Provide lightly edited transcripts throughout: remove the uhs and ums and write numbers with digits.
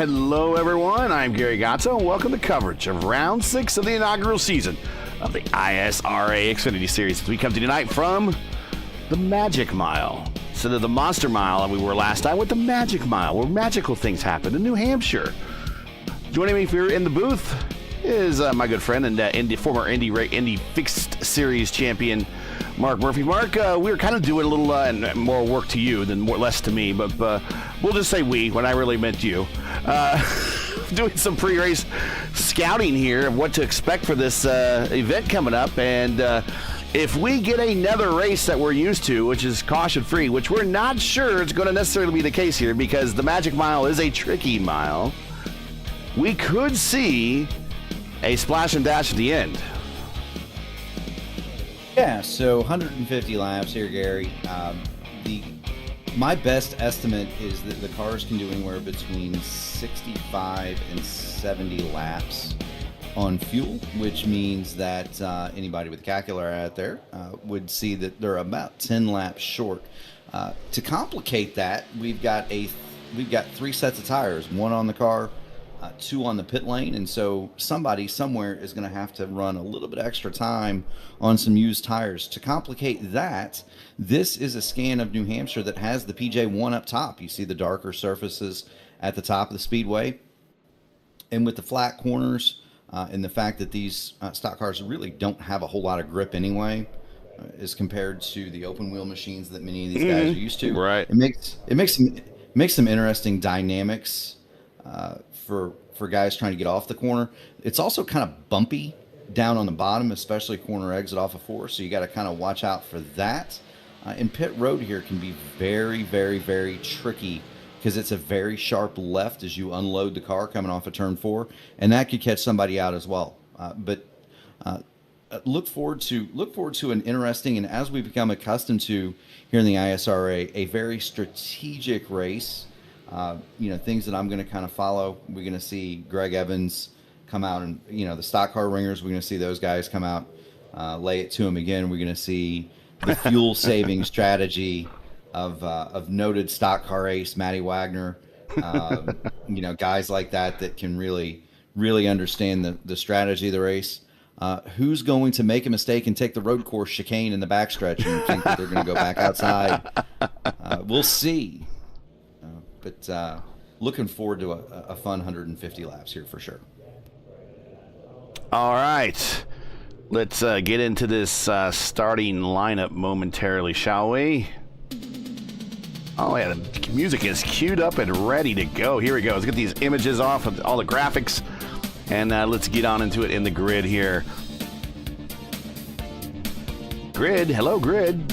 Hello, everyone. I'm Gary Gatto, and welcome to coverage of Round 6 of the inaugural season of the ISRA Xfinity Series. As we come to you tonight from the Magic Mile. Instead of the Monster Mile we were last time, with the Magic Mile, where magical things happen in New Hampshire. Joining me here in the booth is my good friend and former Indy Fixed Series champion, Mark Murphy. Mark, we were kind of doing a little more work to you than less to me, but we'll just say we, when I really meant you. Doing some pre-race scouting here of what to expect for this event coming up, and if we get another race that we're used to, which is caution-free, which we're not sure it's going to necessarily be the case here because the Magic Mile is a tricky mile, we could see a splash and dash at the end. Yeah, so 150 laps here, Gary. My best estimate is that the cars can do anywhere between 65 and 70 laps on fuel, which means that anybody with a calculator out there would see that they're about 10 laps short. To complicate that, we've got 3 sets of tires, 1 on the car, 2 on the pit lane, and so somebody somewhere is going to have to run a little bit extra time on some used tires. To complicate that, this is a scan of New Hampshire that has the PJ1 up top. You see the darker surfaces at the top of the speedway, and with the flat corners and the fact that these stock cars really don't have a whole lot of grip anyway, as compared to the open wheel machines that many of these guys are used to. Right. It makes some interesting dynamics for guys trying to get off the corner. It's also kind of bumpy down on the bottom, especially corner exit off of 4, so you got to kind of watch out for that. And pit road here can be very, very, very tricky because it's a very sharp left as you unload the car coming off of turn 4, and that could catch somebody out as well. But look forward to an interesting, and as we become accustomed to here in the ISRA, a very strategic race. Things that I'm going to kind of follow. We're going to see Greg Evans come out, and the stock car ringers. We're going to see those guys come out, lay it to him again. We're going to see the fuel saving strategy of noted stock car ace Matty Wagner. Guys like that can really, really understand the strategy of the race. Who's going to make a mistake and take the road course chicane in the backstretch and think that they're going to go back outside? We'll see. But looking forward to a fun 150 laps here for sure. All right. Let's get into this starting lineup momentarily, shall we? Oh, yeah, the music is queued up and ready to go. Here we go. Let's get these images off of all the graphics, and let's get on into it in the grid here. Grid. Hello, grid.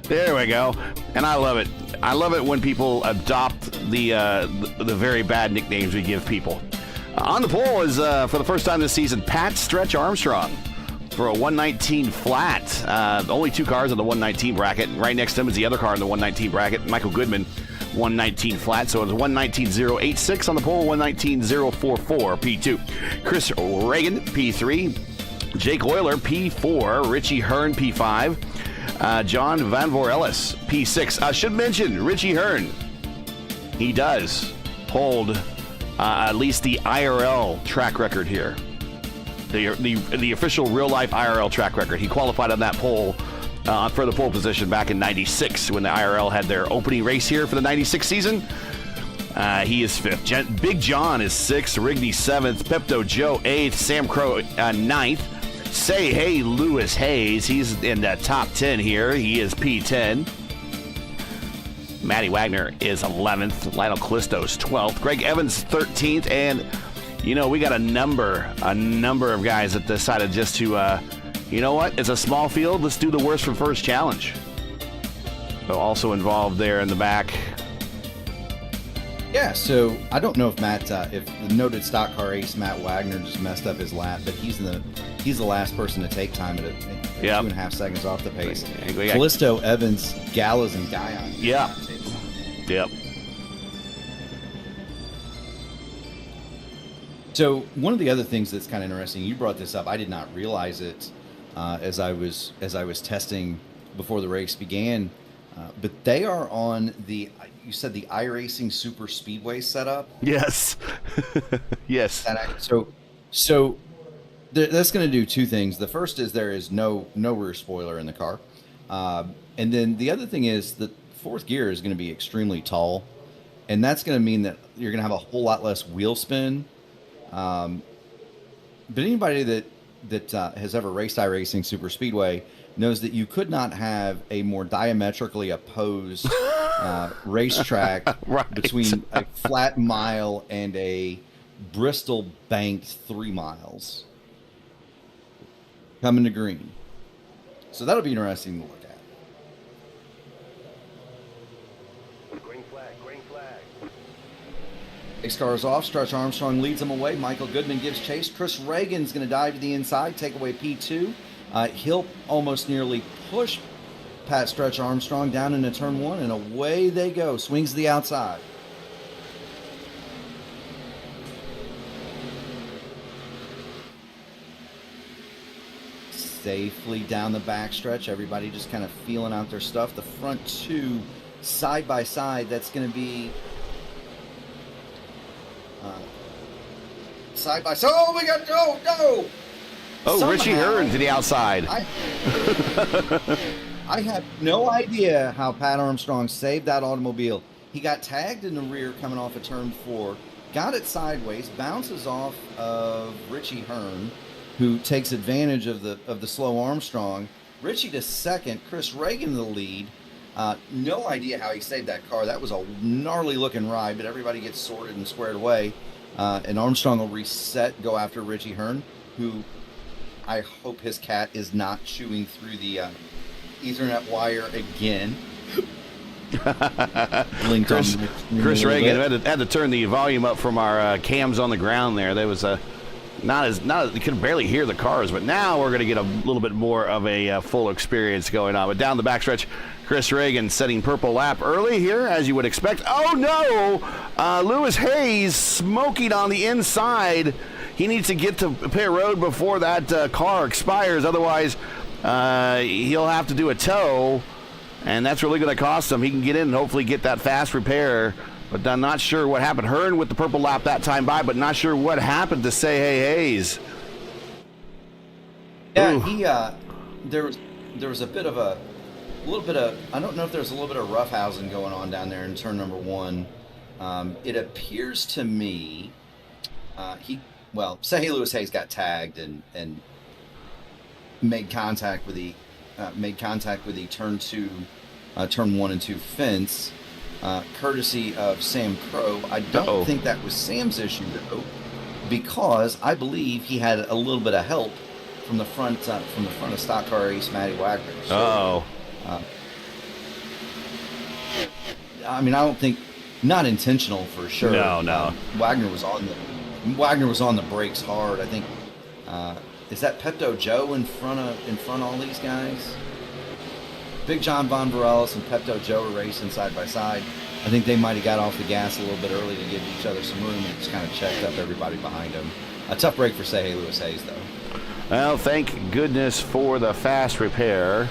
There we go. And I love it. I love it when people adopt the very bad nicknames we give people. On the pole is, for the first time this season, Pat Stretch Armstrong for a 119 flat. Only 2 cars in the 119 bracket. Right next to him is the other car in the 119 bracket, Michael Goodman, 119 flat. So it's 119.086 on the pole, 119.044 P2. Chris Reagan, P3. Jake Euler, P4. Richie Hearn, P5. John Van Voorellis, P6. I should mention Richie Hearn. He does hold at least the IRL track record here. The official real-life IRL track record. He qualified on that pole for the pole position back in 96 when the IRL had their opening race here for the 96 season. He is 5th. Big John is 6th. Rigney 7th. Pepto Joe 8th. Sam Crow 9th. Say Hey Lewis Hayes, he's in the top 10 here. He is P10. Matty Wagner is 11th. Lionel Callisto's 12th. Greg Evans 13th. And we got a number of guys that decided just to it's a small field, let's do the worst from first challenge. So also involved there in the back. Yeah, so I don't know if if the noted stock car ace Matt Wagner just messed up his lap, but he's the last person to take time at 2.5 seconds off the pace. Callisto, Evans, Gallows, and Guyon. Yep. So one of the other things that's kind of interesting, you brought this up. I did not realize it as I was testing before the race began, but they are on the you said the iRacing Super Speedway setup. Yes. Yes. So that's going to do two things. The first is there is no rear spoiler in the car, and then the other thing is the fourth gear is going to be extremely tall, and that's going to mean that you're going to have a whole lot less wheel spin. But anybody that has ever raced iRacing Super Speedway knows that you could not have a more diametrically opposed racetrack Right. between a flat mile and a Bristol banked 3 miles coming to green. So that'll be interesting to look at. Green flag, green flag. Six cars off. Stretch Armstrong leads them away. Michael Goodman gives chase. Chris Reagan's going to dive to the inside, take away P2. He'll almost nearly push Pat Stretch Armstrong down into turn 1, and away they go. Swings to the outside. Safely down the backstretch. Everybody just kind of feeling out their stuff. The front two side by side. That's going to be side by side. Oh, we got no. Oh, Somehow, Richie Hearn to the outside. I have no idea how Pat Armstrong saved that automobile. He got tagged in the rear coming off of turn 4, got it sideways, bounces off of Richie Hearn, who takes advantage of the slow Armstrong. Richie to second, Chris Reagan in the lead. No idea how he saved that car. That was a gnarly looking ride, but everybody gets sorted and squared away. And Armstrong will reset, go after Richie Hearn, who I hope his cat is not chewing through the Ethernet wire again. Chris Reagan had to turn the volume up from our cams on the ground there. There was you could barely hear the cars, but now we're going to get a little bit more of a full experience going on. But down the backstretch, Chris Reagan setting purple lap early here, as you would expect. Oh no! Lewis Hayes smoking on the inside. He needs to get to pit road before that car expires. Otherwise, he'll have to do a tow, and that's really going to cost him. He can get in and hopefully get that fast repair, but I'm not sure what happened. Hearn with the purple lap that time by, but not sure what happened to Say Hey Hayes. Yeah, there was a little bit of I don't know if there's a little bit of roughhousing going on down there in turn number 1. It appears to me Say Hey Lewis Hayes got tagged and made contact with the turn 1 and 2 fence, courtesy of Sam Crow. I don't think that was Sam's issue though, because I believe he had a little bit of help from the front of stock car ace Matty Wagner. So, I mean, I don't think, not intentional for sure. No. Wagner was on the brakes hard. I think is that Pepto Joe in front of all these guys? Big John Von Varelis and Pepto Joe are racing side by side. I think they might have got off the gas a little bit early to give each other some room and just kind of checked up everybody behind them. A tough break for Say Hey Lewis Hayes though. Well, thank goodness for the fast repair.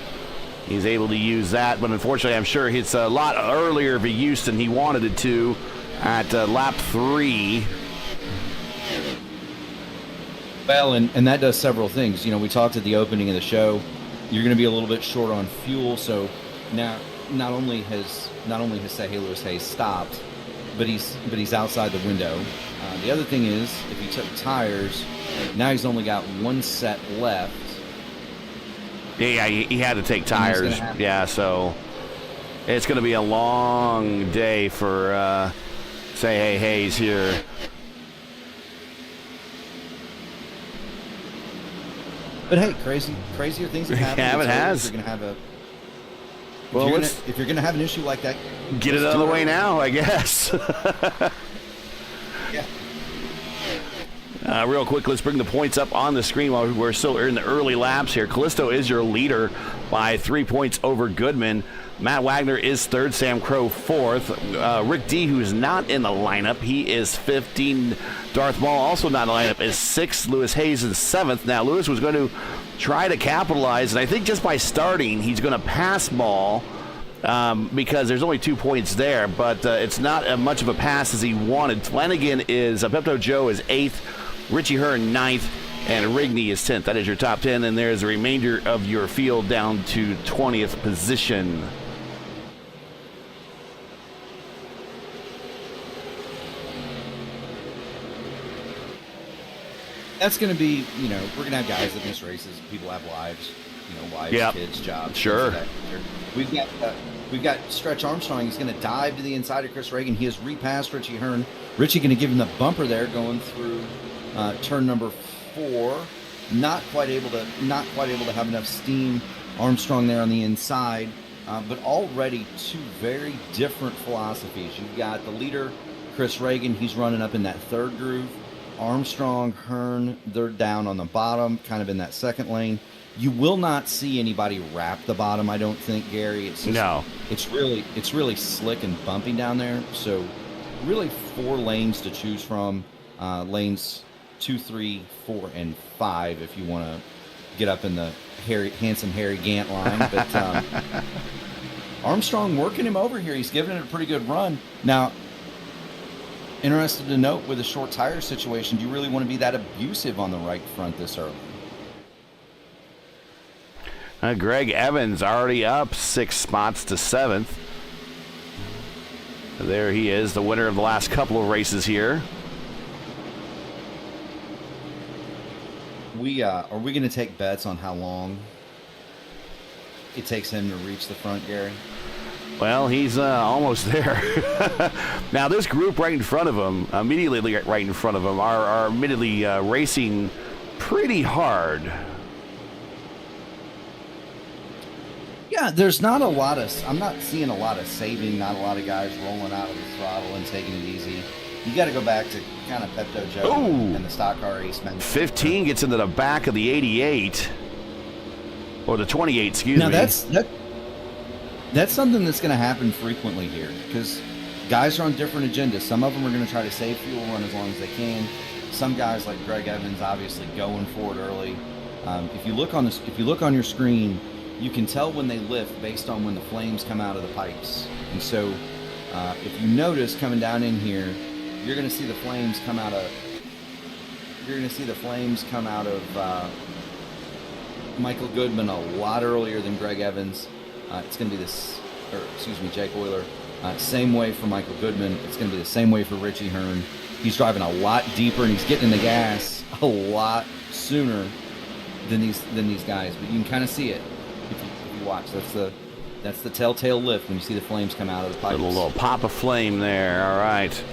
He's able to use that, but unfortunately, I'm sure it's a lot earlier if he used than he wanted it to at lap 3. Well, and that does several things. You know, we talked at the opening of the show. You're going to be a little bit short on fuel, so now not only has Say Hey Lewis Hayes stopped, but he's outside the window. The other thing is, if he took tires, now he's only got one set left. Yeah, he had to take tires. Yeah, so it's going to be a long day for Say Hey Hayes here. But hey, crazier things have happened. Yeah, it has. If you're going to have if you're going to have an issue like that, get it out of the way now, I guess. Yeah. Real quick, let's bring the points up on the screen while we're still in the early laps here. Callisto is your leader by 3 points over Goodman. Matt Wagner is third, Sam Crow fourth. Rick D, who's not in the lineup, he is 15. Darth Maul, also not in the lineup, is sixth. Lewis Hayes is seventh. Now, Lewis was going to try to capitalize, and I think just by starting, he's going to pass Maul because there's only 2 points there, but it's not much of a pass as he wanted. Flanagan is, Pepto Joe is 8th, Richie Hearn 9th, and Rigney is 10th. That is your top 10, and there's the remainder of your field down to 20th position. That's going to be, we're going to have guys that miss races. People have lives, wives, kids, jobs. Sure. We've got Stretch Armstrong. He's going to dive to the inside of Chris Reagan. He has repassed Richie Hearn. Richie going to give him the bumper there going through turn number 4. Not quite able to have enough steam. Armstrong there on the inside, but already 2 very different philosophies. You've got the leader, Chris Reagan. He's running up in that 3rd groove. Armstrong, Hearn, they're down on the bottom, kind of in that 2nd lane. You will not see anybody wrap the bottom, I don't think, Gary. It's just, no. It's really slick and bumpy down there. So really 4 lanes to choose from. Lanes 2, 3, 4, and 5 if you want to get up in the handsome Harry Gant line. But Armstrong working him over here. He's giving it a pretty good run. Now, interested to note with a short tire situation, do you really want to be that abusive on the right front this early? Greg Evans already up 6 spots to 7th. There he is, the winner of the last couple of races here. Are we going to take bets on how long it takes him to reach the front, Gary? Well, he's almost there. Now, this group right in front of him, immediately right in front of him, are admittedly racing pretty hard. Yeah, there's not a lot of, I'm not seeing a lot of saving, not a lot of guys rolling out of the throttle and taking it easy. You got to go back to kind of Pepto Joe and the stock car racemen. 15 gets into the back of the 88, or the 28, excuse me. Now, that's something that's going to happen frequently here because guys are on different agendas. Some of them are going to try to save fuel, run as long as they can. Some guys like Greg Evans obviously going for it early. If you look on your screen, you can tell when they lift based on when the flames come out of the pipes. And so, if you notice coming down in here, you're going to see the flames come out of. You're going to see the flames come out of Michael Goodman a lot earlier than Greg Evans. It's going to be Jake Euler. Same way for Michael Goodman. It's going to be the same way for Richie Hearn. He's driving a lot deeper and he's getting in the gas a lot sooner than these guys. But you can kind of see it if you watch. That's the telltale lift when you see the flames come out of the pipes. Little pop of flame there. All right.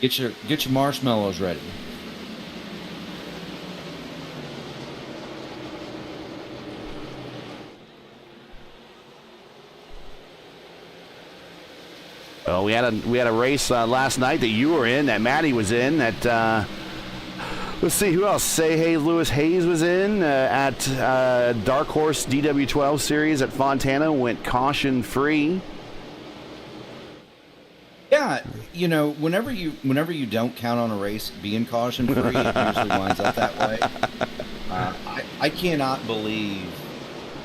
Get your marshmallows ready. Well, we had a race last night that you were in, that Maddie was in, that let's see who else. Lewis Hayes was in at Dark Horse DW12 series at Fontana, went caution free. Yeah, whenever you don't count on a race being caution free, it usually winds up that way. I cannot believe,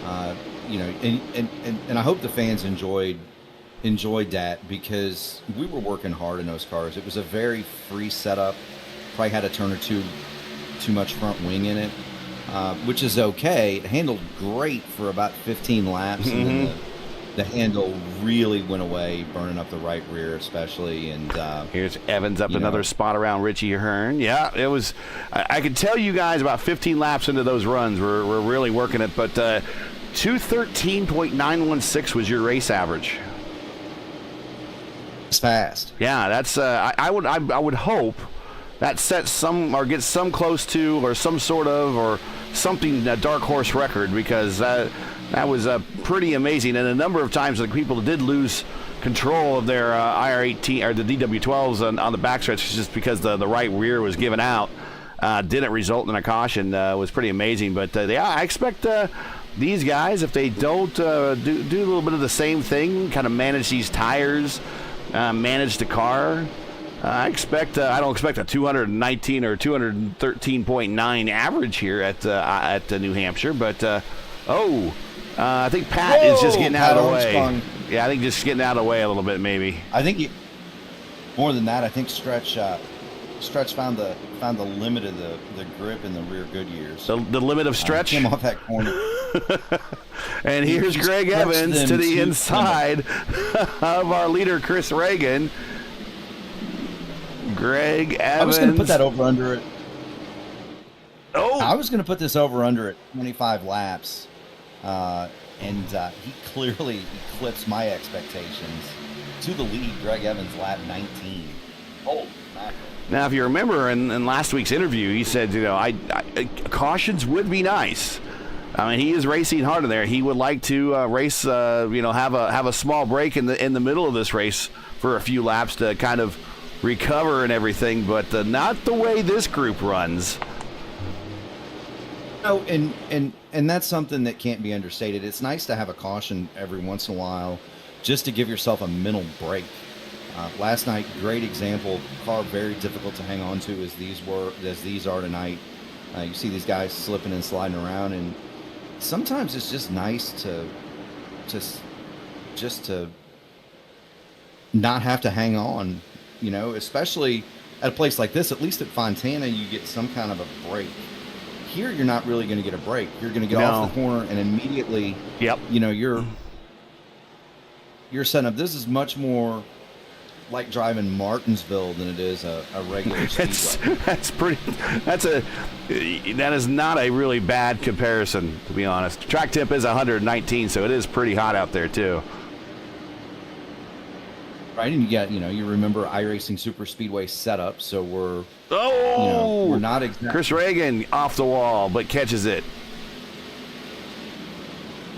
and I hope the fans enjoyed that because we were working hard in those cars. It was a very free setup. Probably had a turn or two too much front wing in it, which is okay. It handled great for about 15 laps, and then the handle really went away, burning up the right rear especially. And here's Evans up another spot around Richie Hearn. Yeah, it was. I could tell you guys about 15 laps into those runs, we're really working it. But 213.916 was your race average. It's fast. Yeah, that's. I would hope that sets some or gets some close to or some sort of or something a dark horse record because that was pretty amazing. And a number of times the people that did lose control of their IR18 or the DW12s on the backstretch just because the right rear was given out didn't result in a caution was pretty amazing. But yeah, I expect these guys, if they don't do a little bit of the same thing, kind of manage these tires, manage the car, I don't expect a 219 or 213.9 average here at New Hampshire, but I think Pat is just getting out of the way. Armstrong. Yeah, I think just getting out of the way a little bit, maybe. I think more than that. I think Stretch found the limit of the grip in the rear Goodyears. The limit of Stretch came off that corner. And here's He's Greg stretched Evans them to the to inside of our leader, Chris Reagan. Greg Evans. I was going to put that over under it. Oh, I was going to put this over under at 25 laps, and he clearly eclipsed my expectations. To the lead, Greg Evans, lap 19. Oh, mackerel. Now, if you remember in last week's interview, he said, cautions would be nice. I mean, he is racing hard in there. He would like to race, have a small break in the middle of this race for a few laps to kind of recover and everything, but not the way this group runs. No, and that's something that can't be understated. It's nice to have a caution every once in a while, just to give yourself a mental break. Last night, great example. Car very difficult to hang on to as these are tonight. You see these guys slipping and sliding around, and sometimes it's just nice to just to not have to hang on. Especially at a place like this. At least at Fontana, you get some kind of a break. Here, you're not really going to get a break. You're going to get off the corner and immediately, you're setting up. This is much more like driving Martinsville than it is a regular speedway. That is not a really bad comparison, to be honest. Track temp is 119, so it is pretty hot out there too. Right, and you remember iRacing Super Speedway setup, so we're not exactly. Chris Reagan off the wall, but catches it.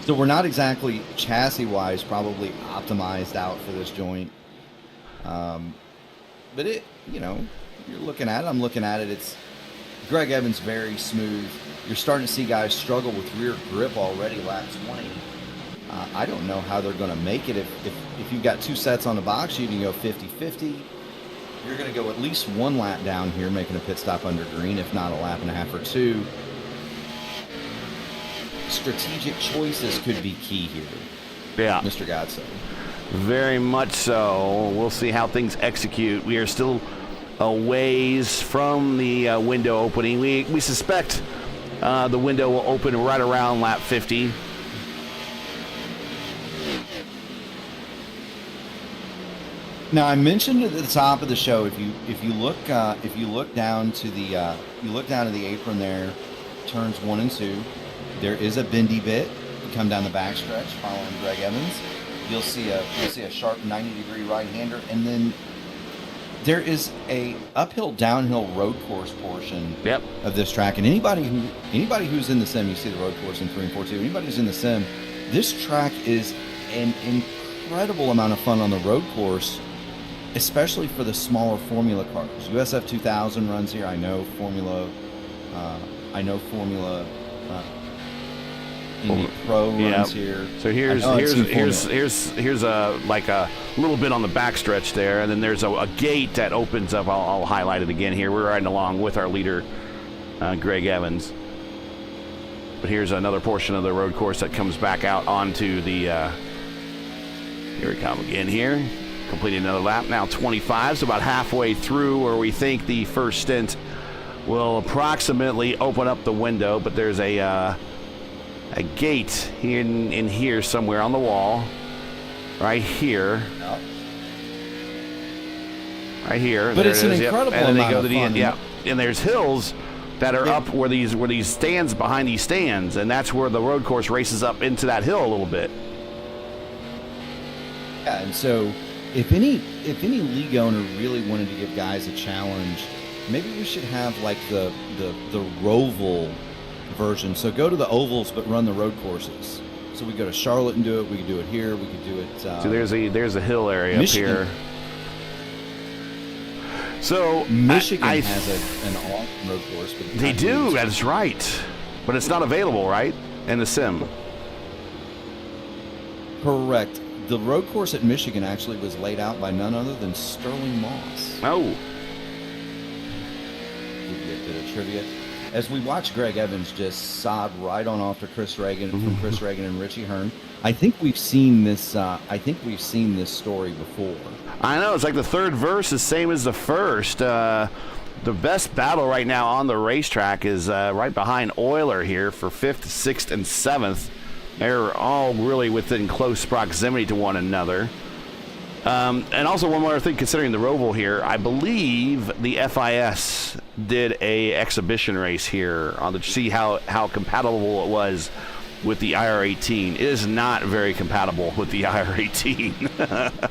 So we're not exactly chassis-wise probably optimized out for this joint. But you're looking at it. I'm looking at it. It's Greg Evans very smooth. You're starting to see guys struggle with rear grip already. Lap 20. I don't know how they're going to make it. If you've got two sets on the box, you can go 50-50. You're going to go at least one lap down here, making a pit stop under green, if not a lap and a half or two. Strategic choices could be key here. Yeah, Mr. Godso. Very much so. We'll see how things execute. We are still a ways from the window opening. We suspect the window will open right around lap 50. Now, I mentioned at the top of the show, if you look down to the apron there, turns 1 and 2, there is a bendy bit. You come down the backstretch following Greg Evans. You'll see a sharp 90-degree right-hander, and then there is a uphill downhill road course portion of this track. And anybody who's in the sim, you see the road course in 3 and 4 too. Anybody who's in the sim, this track is an incredible amount of fun on the road course, especially for the smaller Formula cars. USF 2000 runs here. I know Formula. Indy Pro runs here. So here's a little bit on the backstretch there, and then there's a gate that opens up. I'll highlight it again here. We're riding along with our leader, Greg Evans. But here's another portion of the road course that comes back out onto the. Here we come again here. Completing another lap, now 25, so about halfway through where we think the first stint will approximately open up the window, but there's a gate in here somewhere on the wall, right here. Yep. Right here. But there it's it an is, incredible and then they amount go of to the fun. end. Yeah, and there's hills that are up where these stands behind these stands, and that's where the road course races up into that hill a little bit. Yeah, and so if any league owner really wanted to give guys a challenge, maybe we should have like the Roval version. So go to the ovals but run the road courses. So we go to Charlotte and do it. We could do it here. We could do it. So there's a hill area Michigan. up here. So Michigan has an awesome road course. But they do. That's right. But it's not available, right? In the sim. Correct. The road course at Michigan actually was laid out by none other than Sterling Moss. Oh, Give you a bit of trivia. As we watch Greg Evans just sod right on off to Chris Reagan from Chris Reagan and Richie Hearn, I think we've seen this. I think we've seen this story before. I know. It's like the third verse is same as the first. The best battle right now on the racetrack is right behind Euler here for 5th, 6th, and 7th. They're all really within close proximity to one another. And also one more thing, considering the Roval here, I believe the FIS did a exhibition race here to see how compatible it was with the IR18. It is not very compatible with the IR18.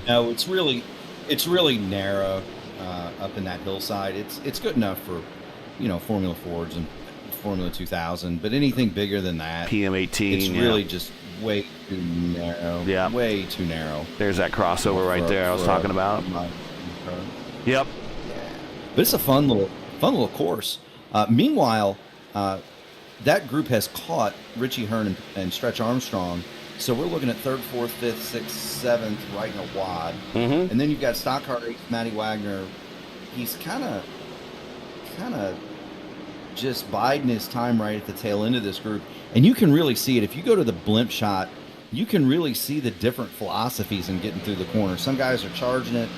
No, it's really narrow up in that hillside. It's good enough for, Formula Fords and Formula 2000, but anything bigger than that, PM18. it's really just way too narrow. Yeah, way too narrow. There's that crossover right there I was talking about. Yep. But it's a fun little course. Meanwhile, that group has caught Richie Hearn and Stretch Armstrong. So we're looking at 3rd, 4th, 5th, 6th, 7th, right in a wad. Mm-hmm. And then you've got stock car race, Matty Wagner. He's kind of just biding his time right at the tail end of this group. And you can really see it. If you go to the blimp shot, you can really see the different philosophies in getting through the corner. Some guys are charging it,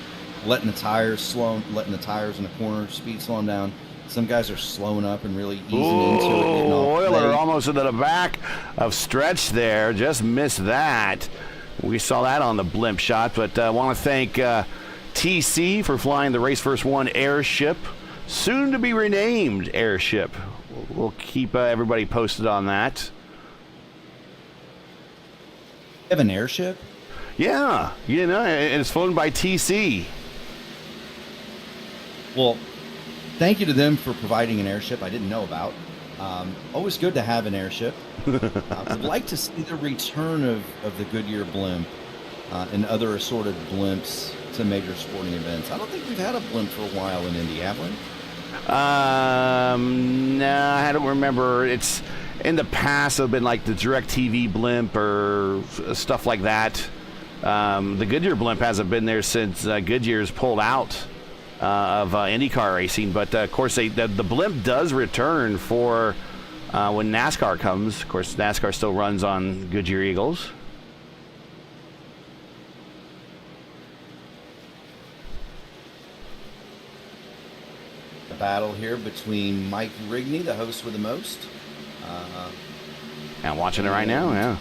letting the tires in the corner, speed slowing down. Some guys are slowing up and really easing into it. Getting off Euler almost into the back of Stretch there. Just missed that. We saw that on the blimp shot, but I want to thank TC for flying the Race First One airship, soon to be renamed airship. We'll keep everybody posted on that. You have an airship? Yeah, and it's flown by TC. Well, thank you to them for providing an airship I didn't know about. Always good to have an airship. Would like to see the return of the Goodyear blimp and other assorted blimps to major sporting events. I don't think we've had a blimp for a while in Indy, have we? No, I don't remember. It's in the past have been like the DirecTV blimp or stuff like that. The Goodyear blimp hasn't been there since Goodyear's pulled out of IndyCar racing, but of course the blimp does return for when NASCAR comes. Of course, NASCAR still runs on Goodyear Eagles. The battle here between Mike Rigney, the host with the most. I'm watching it right now, yeah.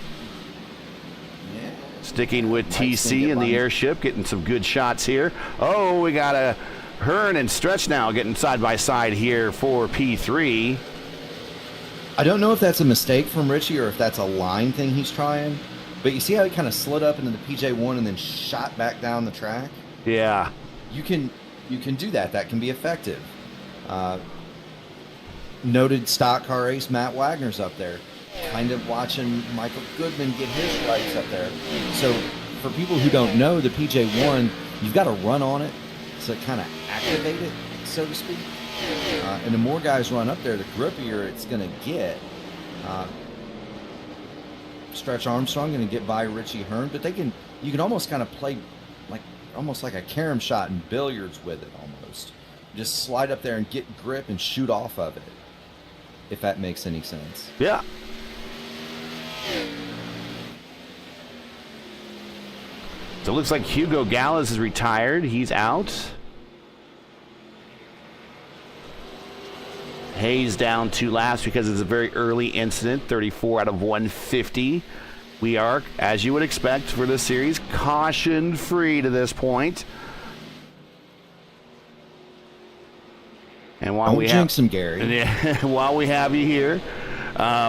Sticking with TC in the airship, getting some good shots here. Oh, we got a Hearn and Stretch now getting side by side here for P3. I don't know if that's a mistake from Richie or if that's a line thing he's trying, but you see how he kind of slid up into the PJ1 and then shot back down the track? Yeah. You can do that. That can be effective. Noted stock car ace Matt Wagner's up there, kind of watching Michael Goodman get his stripes up there. So for people who don't know, the PJ1, you've got to run on it to kind of activate it, so to speak. And the more guys run up there, the grippier it's going to get. Stretch Armstrong going to get by Richie Hearn, but you can almost kind of play almost like a carom shot in billiards with it almost. Just slide up there and get grip and shoot off of it, if that makes any sense. Yeah. So it looks like Hugo Gallas is retired. He's out. Hayes down 2 laps because it's a very early incident, 34 out of 150. We are, as you would expect for this series, caution free to this point. And while Don't jinx him, Gary. While we have you here,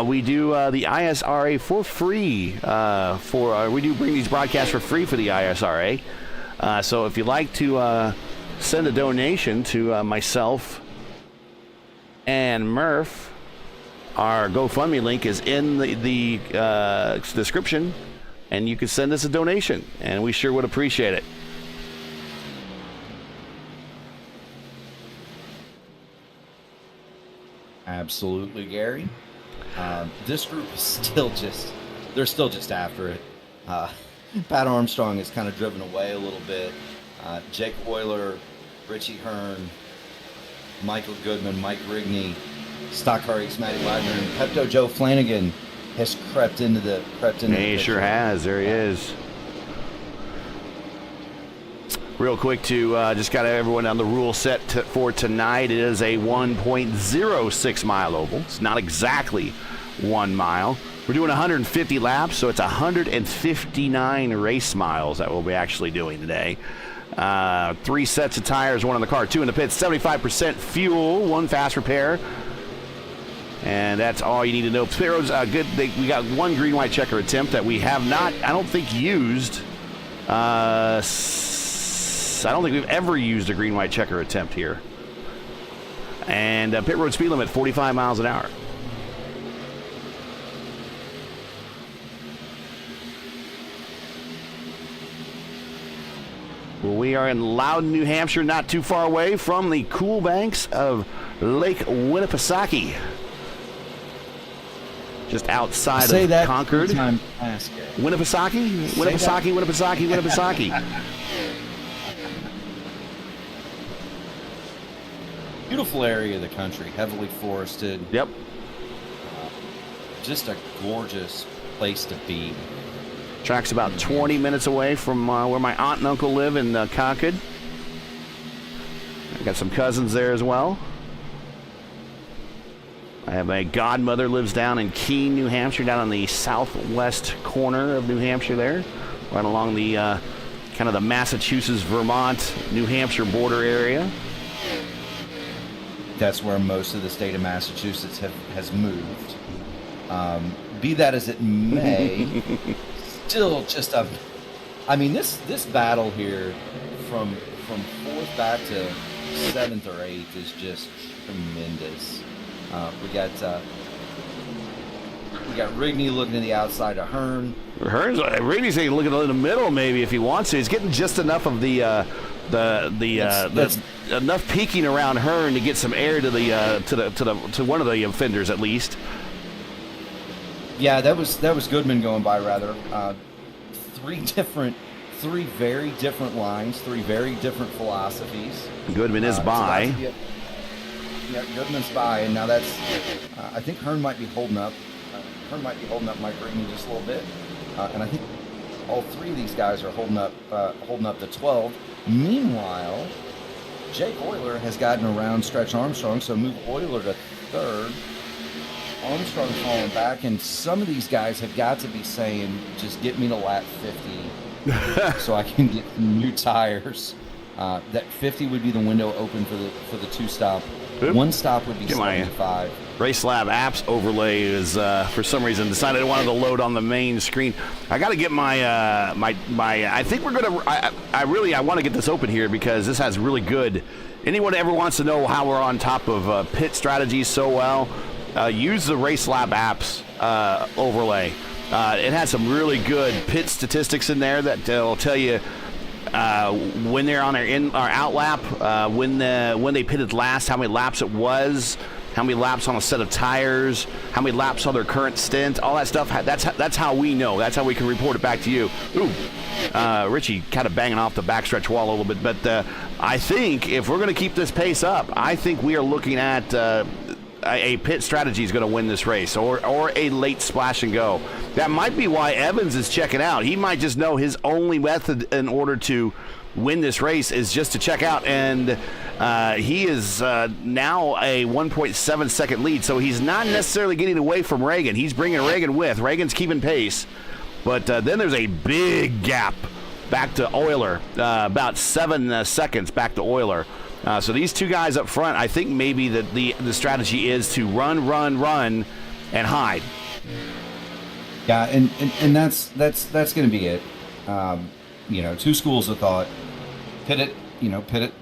we do the ISRA for free. We do bring these broadcasts for free for the ISRA. So if you'd like to send a donation to myself and Murph, our GoFundMe link is in the description, and you can send us a donation, and we sure would appreciate it. Absolutely, Gary. This group is still just after it. Pat Armstrong has kind of driven away a little bit. Jake Euler, Richie Hearn, Michael Goodman, Mike Rigney, Stock Car Ace Matty Wagner, and Pepto Joe Flanagan has crept into the He sure has. There he is. Real quick to just got everyone on the rule set for tonight. It is a 1.06 mile oval. It's not exactly 1 mile. We're doing 150 laps, so it's 159 race miles that we'll be actually doing today. 3 sets of tires, 1 on the car, 2 in the pits, 75% fuel, 1 fast repair. And that's all you need to know. Pit road's good. We got 1 green, white checker attempt that we have not, I don't think, used. I don't think we've ever used a green, white checker attempt here. And pit road speed limit, 45 miles an hour. Well, we are in Loudon, New Hampshire, not too far away from the cool banks of Lake Winnipesaukee. Just outside of Concord. Winnipesaukee? Winnipesaukee. Beautiful area of the country, heavily forested. Yep. Just a gorgeous place to be. Track's about 20 minutes away from where my aunt and uncle live in Concord. I got some cousins there as well. I have a godmother lives down in Keene, New Hampshire, down on the southwest corner of New Hampshire there, right along the kind of the Massachusetts, Vermont, New Hampshire border area. That's where most of the state of Massachusetts has moved. Be that as it may, still just a. I mean, this battle here from 4th back to 7th or 8th is just tremendous. We got Rigney looking to the outside of Hearn. Rigney's looking in the middle maybe if he wants to. He's getting just enough of the enough peeking around Hearn to get some air to to one of the fenders at least. Yeah, that was Goodman going by rather. 3 very different lines, 3 very different philosophies. Goodman is by. Yeah, Goodman's by, and now that's. I think Hearn might be holding up. Mike Rigney just a little bit, and I think all 3 of these guys are holding up the 12. Meanwhile, Jake Euler has gotten around Stretch Armstrong, so move Euler to 3rd. Armstrong falling back, and some of these guys have got to be saying, just get me to lap 50 so I can get new tires. That 50 would be the window open for the 2-stop. 1 stop would be 75. Race Lab apps overlay is for some reason decided I wanted to load on the main screen. I got to get my I think we're gonna. I want to get this open here because this has really good. Anyone ever wants to know how we're on top of pit strategies so well? Use the Race Lab apps overlay. It has some really good pit statistics in there that will tell you when they're on our out lap, when they pitted last, how many laps it was, how many laps on a set of tires, how many laps on their current stint, all that stuff. That's how we know. That's how we can report it back to you. Ooh, Richie kind of banging off the backstretch wall a little bit, but I think if we're going to keep this pace up, I think we are looking at a pit strategy is going to win this race, or a late splash and go. That might be why Evans is checking out. He might just know his only method in order to win this race is just to check out, and he is now a 1.7 second lead, so he's not necessarily getting away from Reagan. He's bringing Reagan with. Reagan's keeping pace, but then there's a big gap back to Euler, about 7 seconds back to Euler. So these 2 guys up front, I think maybe that the strategy is to run, and hide. Yeah, and that's going to be it. 2 schools of thought. Pit it,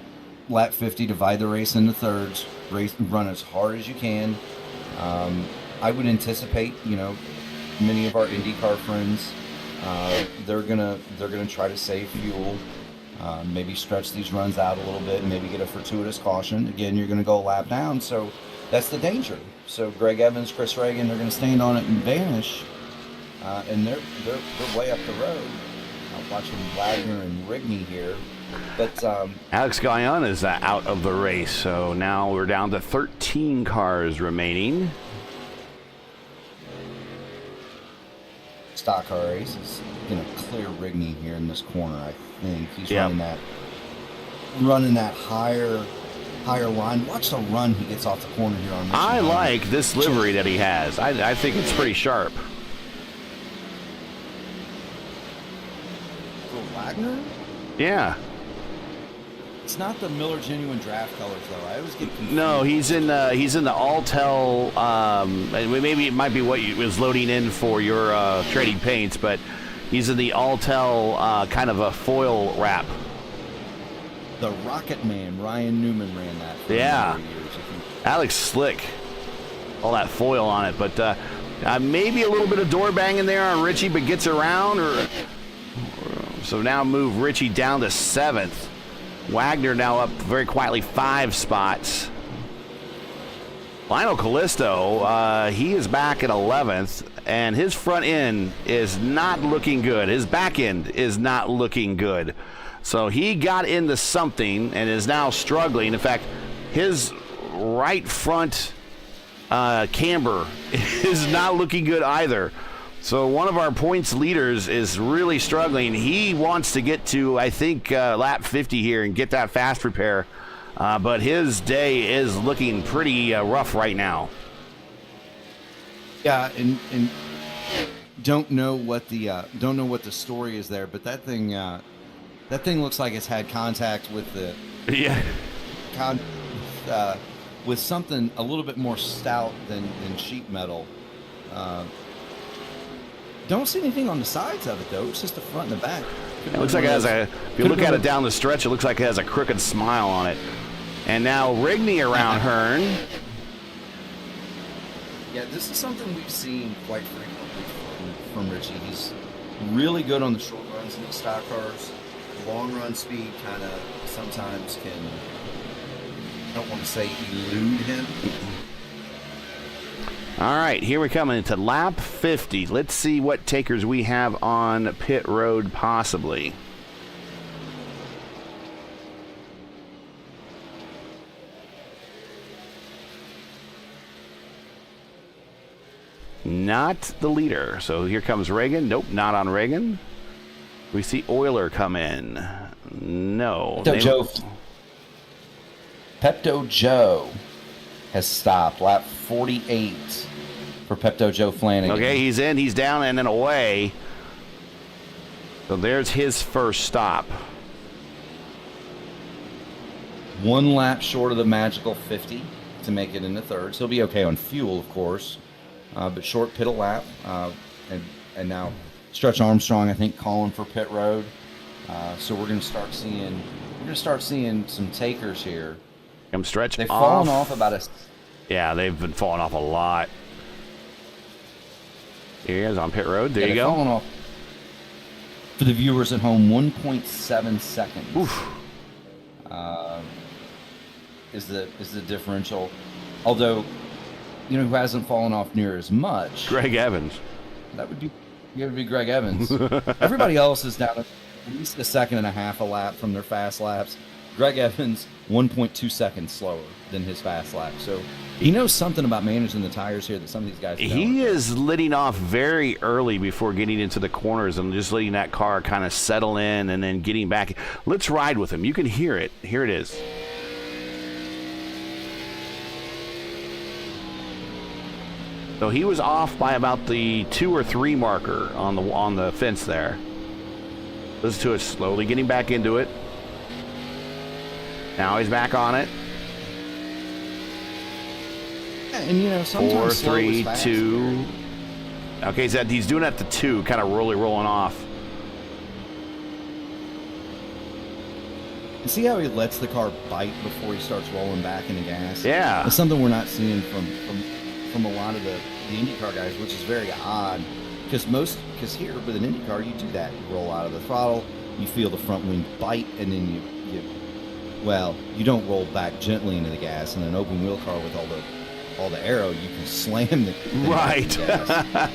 lap 50, divide the race into thirds, run as hard as you can. I would anticipate, many of our IndyCar friends, they're gonna try to save fuel. Maybe stretch these runs out a little bit and maybe get a fortuitous caution. Again, you're going to go a lap down, so that's the danger. So Greg Evans, Chris Reagan, they're going to stand on it and vanish. and they're way up the road. I'm watching Wagner and Rigney here, but Alex Gaillon is out of the race, so now we're down to 13 cars remaining. Stock car race is going to clear Rigney here in this corner. I think he's Yep. running that higher line. Watch the run he gets off the corner here on. I like this livery that he has. I think it's pretty sharp. For Wagner, Yeah. it's not the Miller Genuine Draft colors though. I always get confused. No, he's in the Alltel. Maybe it might be what you was loading in for your trading paints, but he's in the Alltel kind of a foil wrap. The Rocket Man, Ryan Newman ran that for Yeah. a number of years, I think. Alex slick, all that foil on it, but maybe a little bit of door banging there on Richie, but gets around. So now move Richie down to 7th. Wagner now up very quietly 5 spots. Lionel Callisto, he is back at 11th, and his front end is not looking good. His back end is not looking good. So he got into something and is now struggling. In fact, his right front camber is not looking good either. So one of our points leaders is really struggling. He wants to get to, I think, lap 50 here and get that fast repair. But his day is looking pretty rough right now. Yeah, and don't know what the story is there, but that thing looks like it's had contact with the Yeah. with something a little bit more stout than sheet metal. Don't see anything on the sides of it though. It's just the front and the back. It looks like it has if you look at it down the stretch, it looks like it has a crooked smile on it. And now Rigney around Hearn. Yeah, this is something we've seen quite frequently from Richie. He's really good on the short runs in the stock cars. Long run speed kind of sometimes can, I don't want to say elude him. All right, here we come into lap 50. Let's see what takers we have on pit road possibly. Not the leader. So here comes Reagan. Nope, not on Reagan. We see Euler come in. No. Pepto Joe has stopped. Lap 48 for Pepto Joe Flanagan. Okay, he's in, he's down, and then away. So there's his first stop. 1 lap short of the magical 50 to make it into third. So he'll be okay on fuel, of course, but short pit a lap. And now Stretch Armstrong, I think, calling for pit road. So we're going to start seeing some takers here. Come Stretch They've off. fallen off about a. Yeah, they've been falling off a lot. Here he is on pit road. There you they've go. fallen off. For the viewers at home, 1.7 seconds. Oof. Is the differential? Although, who hasn't fallen off near as much? Greg Evans. That would be Greg Evans. Everybody else is down at least a second and a half a lap from their fast laps. Greg Evans, 1.2 seconds slower than his fast lap. So he knows something about managing the tires here that some of these guys don't. He is letting off very early before getting into the corners and just letting that car kind of settle in and then getting back. Let's ride with him. You can hear it. Here it is. So he was off by about the 2 or 3 marker on the fence there. Listen to it, slowly getting back into it. Now he's back on it. And sometimes 4, 3, 2. Okay, so he's doing it at the 2, kind of rolling off. See how he lets the car bite before he starts rolling back in the gas? Yeah. It's something we're not seeing from a lot of the IndyCar guys, which is very odd. Because here with an IndyCar, you do that. You roll out of the throttle, you feel the front wing bite, and then you don't roll back gently into the gas. In an open wheel car with all the aero, you can slam the Right. gas.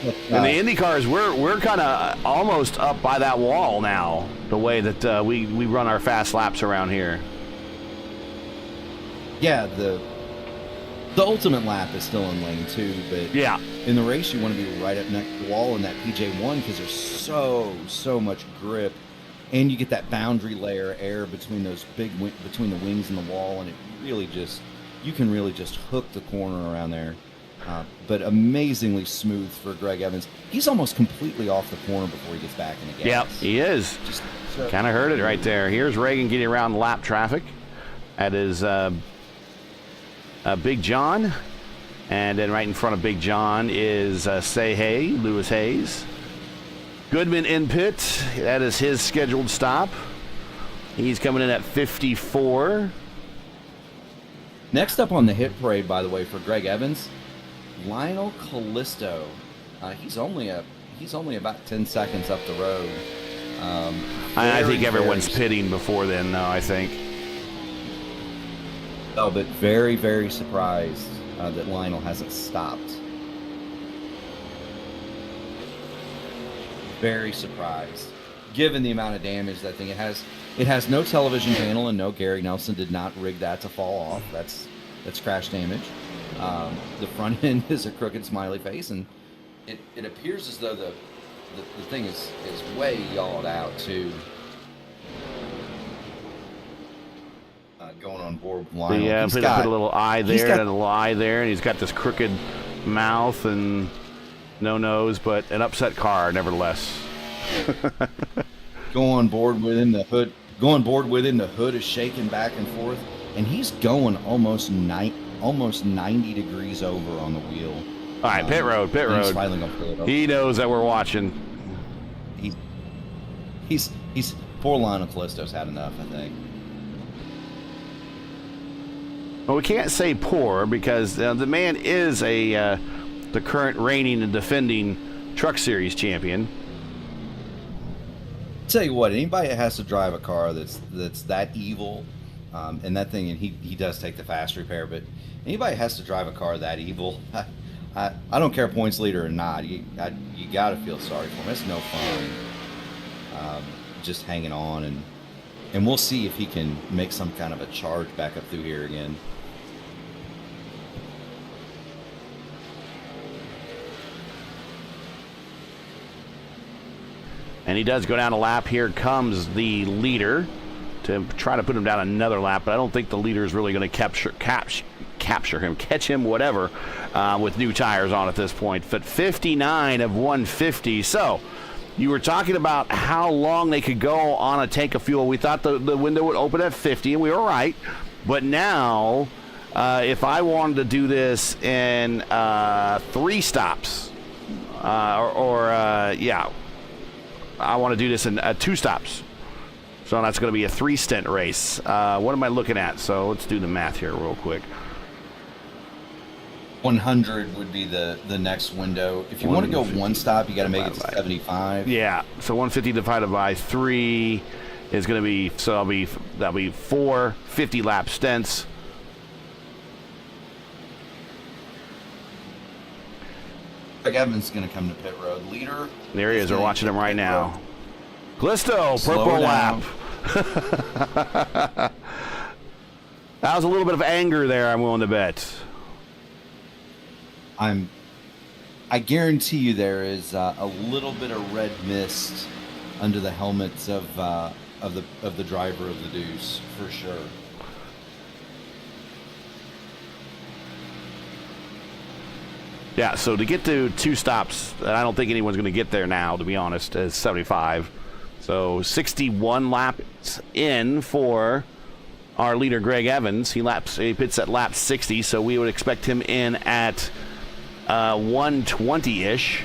And the Indy cars, we're kind of almost up by that wall now, the way that we run our fast laps around here. Yeah, the ultimate lap is still in lane 2, but Yeah. in the race you want to be right up next to the wall in that PJ1 because there's so much grip, and you get that boundary layer air between those between the wings and the wall, and it really just you can really just hook the corner around there. But amazingly smooth for Greg Evans. He's almost completely off the corner before he gets back in the gas. Yep, he is. Kind of heard it right there. Here's Reagan getting around lap traffic. That is Big John. And then right in front of Big John is Say Hey, Lewis Hayes. Goodman in pit. That is his scheduled stop. He's coming in at 54. Next up on the hit parade, by the way, for Greg Evans, Lionel Callisto. He's only about 10 seconds up the road. I think everyone's pitting before then, though, I think. Oh, but very, very surprised that Lionel hasn't stopped. Very surprised, given the amount of damage that thing it has. It has no television panel, and no, Gary Nelson did not rig that to fall off. That's crash damage. The front end is a crooked smiley face, and it appears as though the thing is way yawed out too. Going on board with Lionel. Yeah, put a little eye there and a little eye there, and he's got this crooked mouth and no nose, but an upset car nevertheless. Go on board within the hood. Going board within the hood is shaking back and forth, and he's going almost 90 degrees over on the wheel. All right, pit road. He's finally gonna pull it over. He knows that we're watching. He's poor Lionel Callisto's had enough, I think. Well, we can't say poor because the man is the current reigning and defending Truck Series champion. Tell you what, anybody that has to drive a car that's that evil, and that thing, and he does take the fast repair, but anybody that has to drive a car that evil, I don't care points leader or not, you got to feel sorry for him. It's no fun just hanging on, and we'll see if he can make some kind of a charge back up through here again. And he does go down a lap. Here comes the leader to try to put him down another lap, but I don't think the leader is really going to catch him, whatever, with new tires on at this point. But 59 of 150. So you were talking about how long they could go on a tank of fuel. We thought the window would open at 50, and we were right. But now, if I wanted to do this in 3 stops, I want to do this in 2 stops. So that's going to be a 3-stint race. What am I looking at? So let's do the math here real quick. 100 would be the next window. If you want to go 1 stop, you got to make it to 75. Yeah, so 150 divided by 3 is going to be, so that'll be 4 50-lap stints. Greg Evans going to come to pit road. Leader. There he is. We're watching him right now. Glisto, purple lap. That was a little bit of anger there, I'm willing to bet. I guarantee you there is a little bit of red mist under the helmets of the driver of the Deuce, for sure. Yeah, so to get to 2 stops, and I don't think anyone's going to get there now, to be honest, is 75. So 61 laps in for our leader, Greg Evans. He pits at lap 60, so we would expect him in at 120-ish.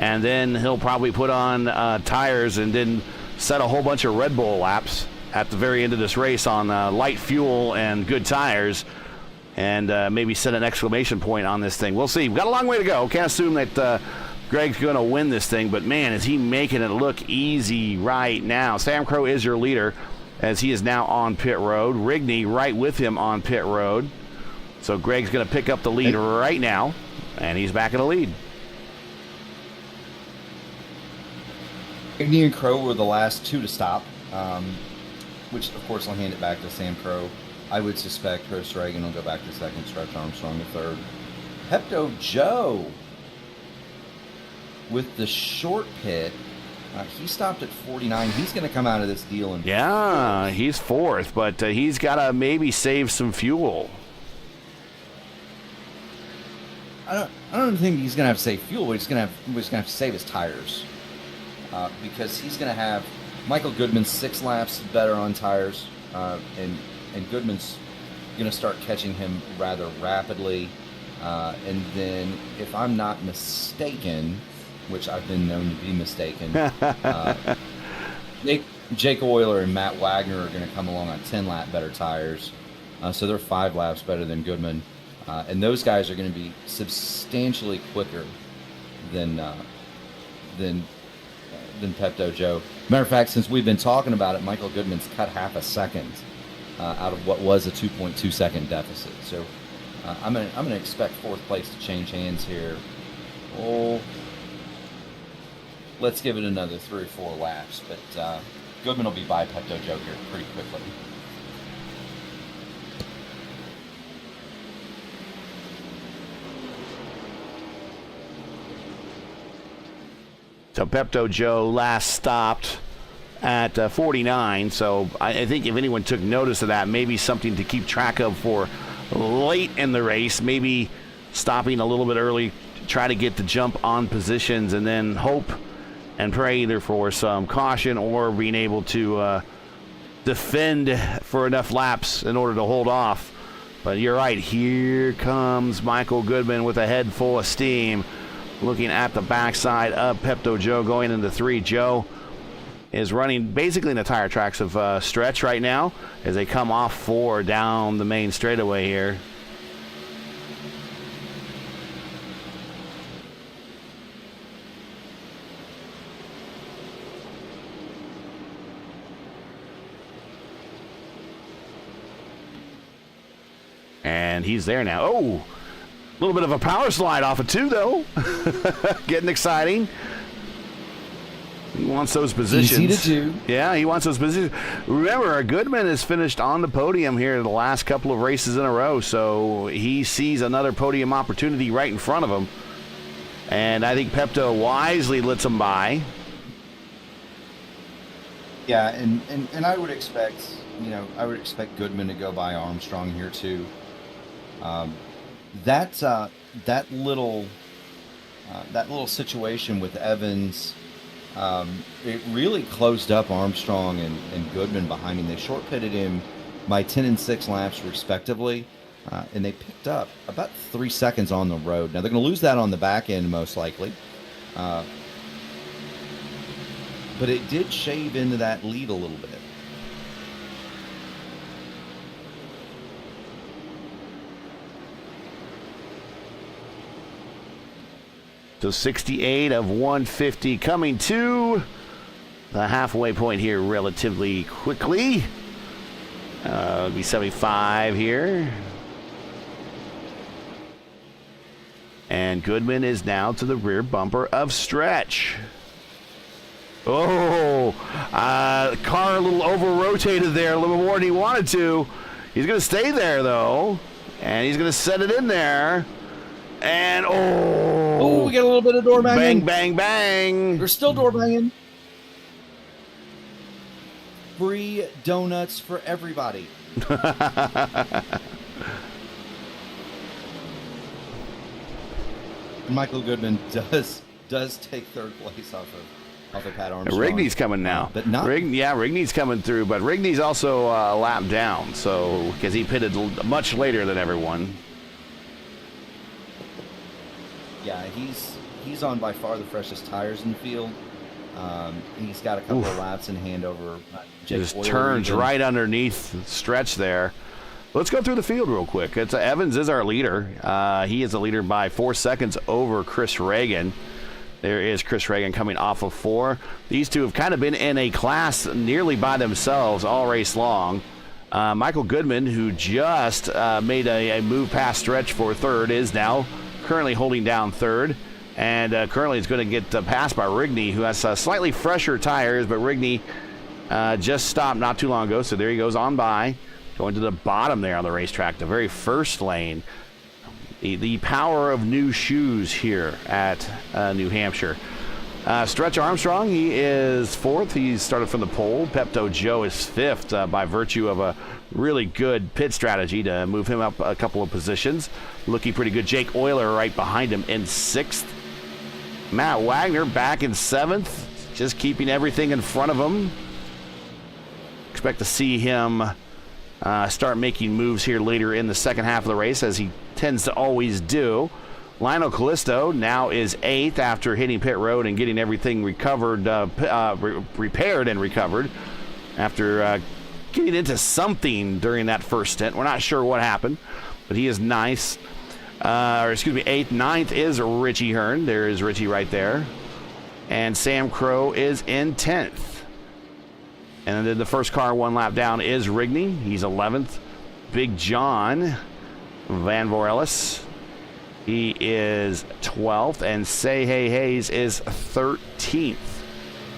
And then he'll probably put on tires and then set a whole bunch of Red Bull laps at the very end of this race on light fuel and good tires. And maybe set an exclamation point on this thing. We'll see. We've got a long way to go. Can't assume that Greg's going to win this thing, but man, is he making it look easy right now. Sam Crow is your leader as he is now on pit road. Rigney right with him on pit road. So Greg's going to pick up the lead right now, and he's back in the lead. Igny and Crow were the last two to stop, which of course I'll hand it back to Sam Crow. I would suspect Chris Reagan will go back to second, Stretch Armstrong to third. Pepto Joe with the short pit. He stopped at 49. He's going to come out of this deal. Yeah, he's fourth, but he's got to maybe save some fuel. I don't think he's going to have to save fuel. But he's going to have to save his tires because he's going to have Michael Goodman's 6 laps better on tires, and Goodman's going to start catching him rather rapidly. And then, if I'm not mistaken, which I've been known to be mistaken, Jake Euler and Matt Wagner are going to come along on 10-lap better tires. So they're 5 laps better than Goodman. And those guys are going to be substantially quicker than Pepto Joe. Matter of fact, since we've been talking about it, Michael Goodman's cut half a second out of what was a 2.2 second deficit. So I'm gonna expect fourth place to change hands here. Oh, let's give it another 3 or 4 laps, but Goodman will be by Pepto Joe here pretty quickly. So Pepto Joe last stopped at 49, so I think if anyone took notice of that, maybe something to keep track of for late in the race, maybe stopping a little bit early to try to get the jump on positions and then hope and pray either for some caution or being able to defend for enough laps in order to hold off. But you're right, here comes Michael Goodman with a head full of steam, looking at the backside of Pepto Joe going into 3. Joe is running basically in the tire tracks of Stretch right now as they come off 4 down the main straightaway here. And he's there now. Oh, a little bit of a power slide off of 2, though. Getting exciting. He wants those positions. Easy to do. Yeah, he wants those positions. Remember, Goodman has finished on the podium here the last couple of races in a row, so he sees another podium opportunity right in front of him. And I think Pepto wisely lets him by. Yeah, and I would expect, Goodman to go by Armstrong here too. That little situation with Evans, it really closed up Armstrong and Goodman behind him. They short pitted him by 10 and 6 laps respectively, and they picked up about 3 seconds on the road. Now they're going to lose that on the back end most likely, but it did shave into that lead a little bit. So 68 of 150 coming to the halfway point here relatively quickly. It'll be 75 here. And Goodman is now to the rear bumper of Stretch. Oh, car a little over-rotated there, a little more than he wanted to. He's going to stay there, though. And he's going to set it in there. And, oh, we got a little bit of door banging. Bang, bang, bang. There's still door banging. Free donuts for everybody. Michael Goodman does take third place off of Pat Armstrong. Rigney's coming now. But not. Rigney's coming through, but Rigney's also a lap down, so because he pitted much later than everyone. Yeah, he's on by far the freshest tires in the field. He's got a couple of laps in hand over Jake Just Euler turns even. right underneath Stretch there. Let's go through the field real quick. Evans is our leader. He is a leader by 4 seconds over Chris Reagan. There is Chris Reagan coming off of 4. These two have kind of been in a class nearly by themselves all race long. Michael Goodman, who just made a move past Stretch for third, is now currently holding down third. And currently it's going to get passed by Rigney, who has slightly fresher tires, but Rigney just stopped not too long ago, so there he goes on by, going to the bottom there on the racetrack, the very first lane. The power of new shoes here at New Hampshire. Stretch Armstrong, he is fourth. He started from the pole. Pepto Joe is fifth by virtue of a really good pit strategy to move him up a couple of positions. Looking pretty good. Jake Euler right behind him in sixth. Matt Wagner back in seventh, just keeping everything in front of him. Expect to see him start making moves here later in the second half of the race, as he tends to always do. Lionel Callisto now is eighth after hitting pit road and getting everything recovered, repaired and recovered after getting into something during that first stint. We're not sure what happened, but he is nice. Eighth. Ninth is Richie Hearn. There is Richie right there. And Sam Crow is in 10th. And then the first car one lap down is Rigney. He's 11th. Big John Van Voorellis, he is 12th. And Say Hey Hayes is 13th.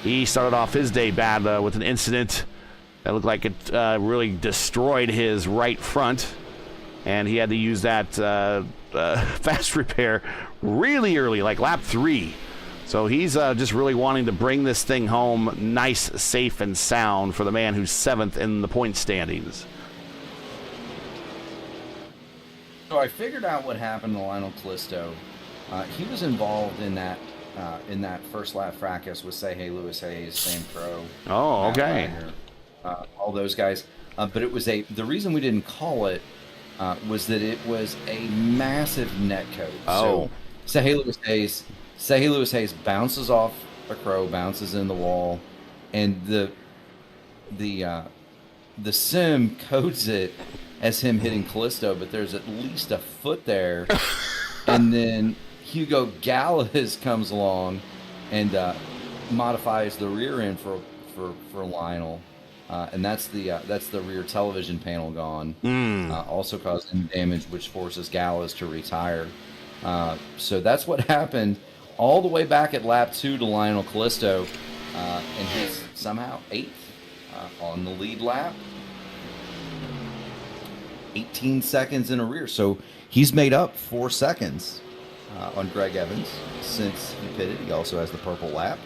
He started off his day bad with an incident that looked like it really destroyed his right front. And he had to use that fast repair really early, like lap 3. So he's just really wanting to bring this thing home nice, safe, and sound for the man who's 7th in the point standings. So I figured out what happened to Lionel Callisto. He was involved in that first lap fracas with Say Hey Lewis Hayes, Sam Crow. Oh, okay. Wagner, all those guys. But it was the reason we didn't call it was that it was a massive net code. Oh. So Say Hey Lewis Hayes bounces off a Crow, bounces in the wall, and the sim codes it as him hitting Callisto, but there's at least a foot there. And then Hugo Gallas comes along and modifies the rear end for Lionel. And that's the rear television panel gone. Also causing damage, which forces Gallas to retire. So that's what happened all the way back at lap 2 to Lionel Callisto. And he's somehow 8th on the lead lap. 18 seconds in a rear. So he's made up 4 seconds on Greg Evans since he pitted. He also has the purple lap.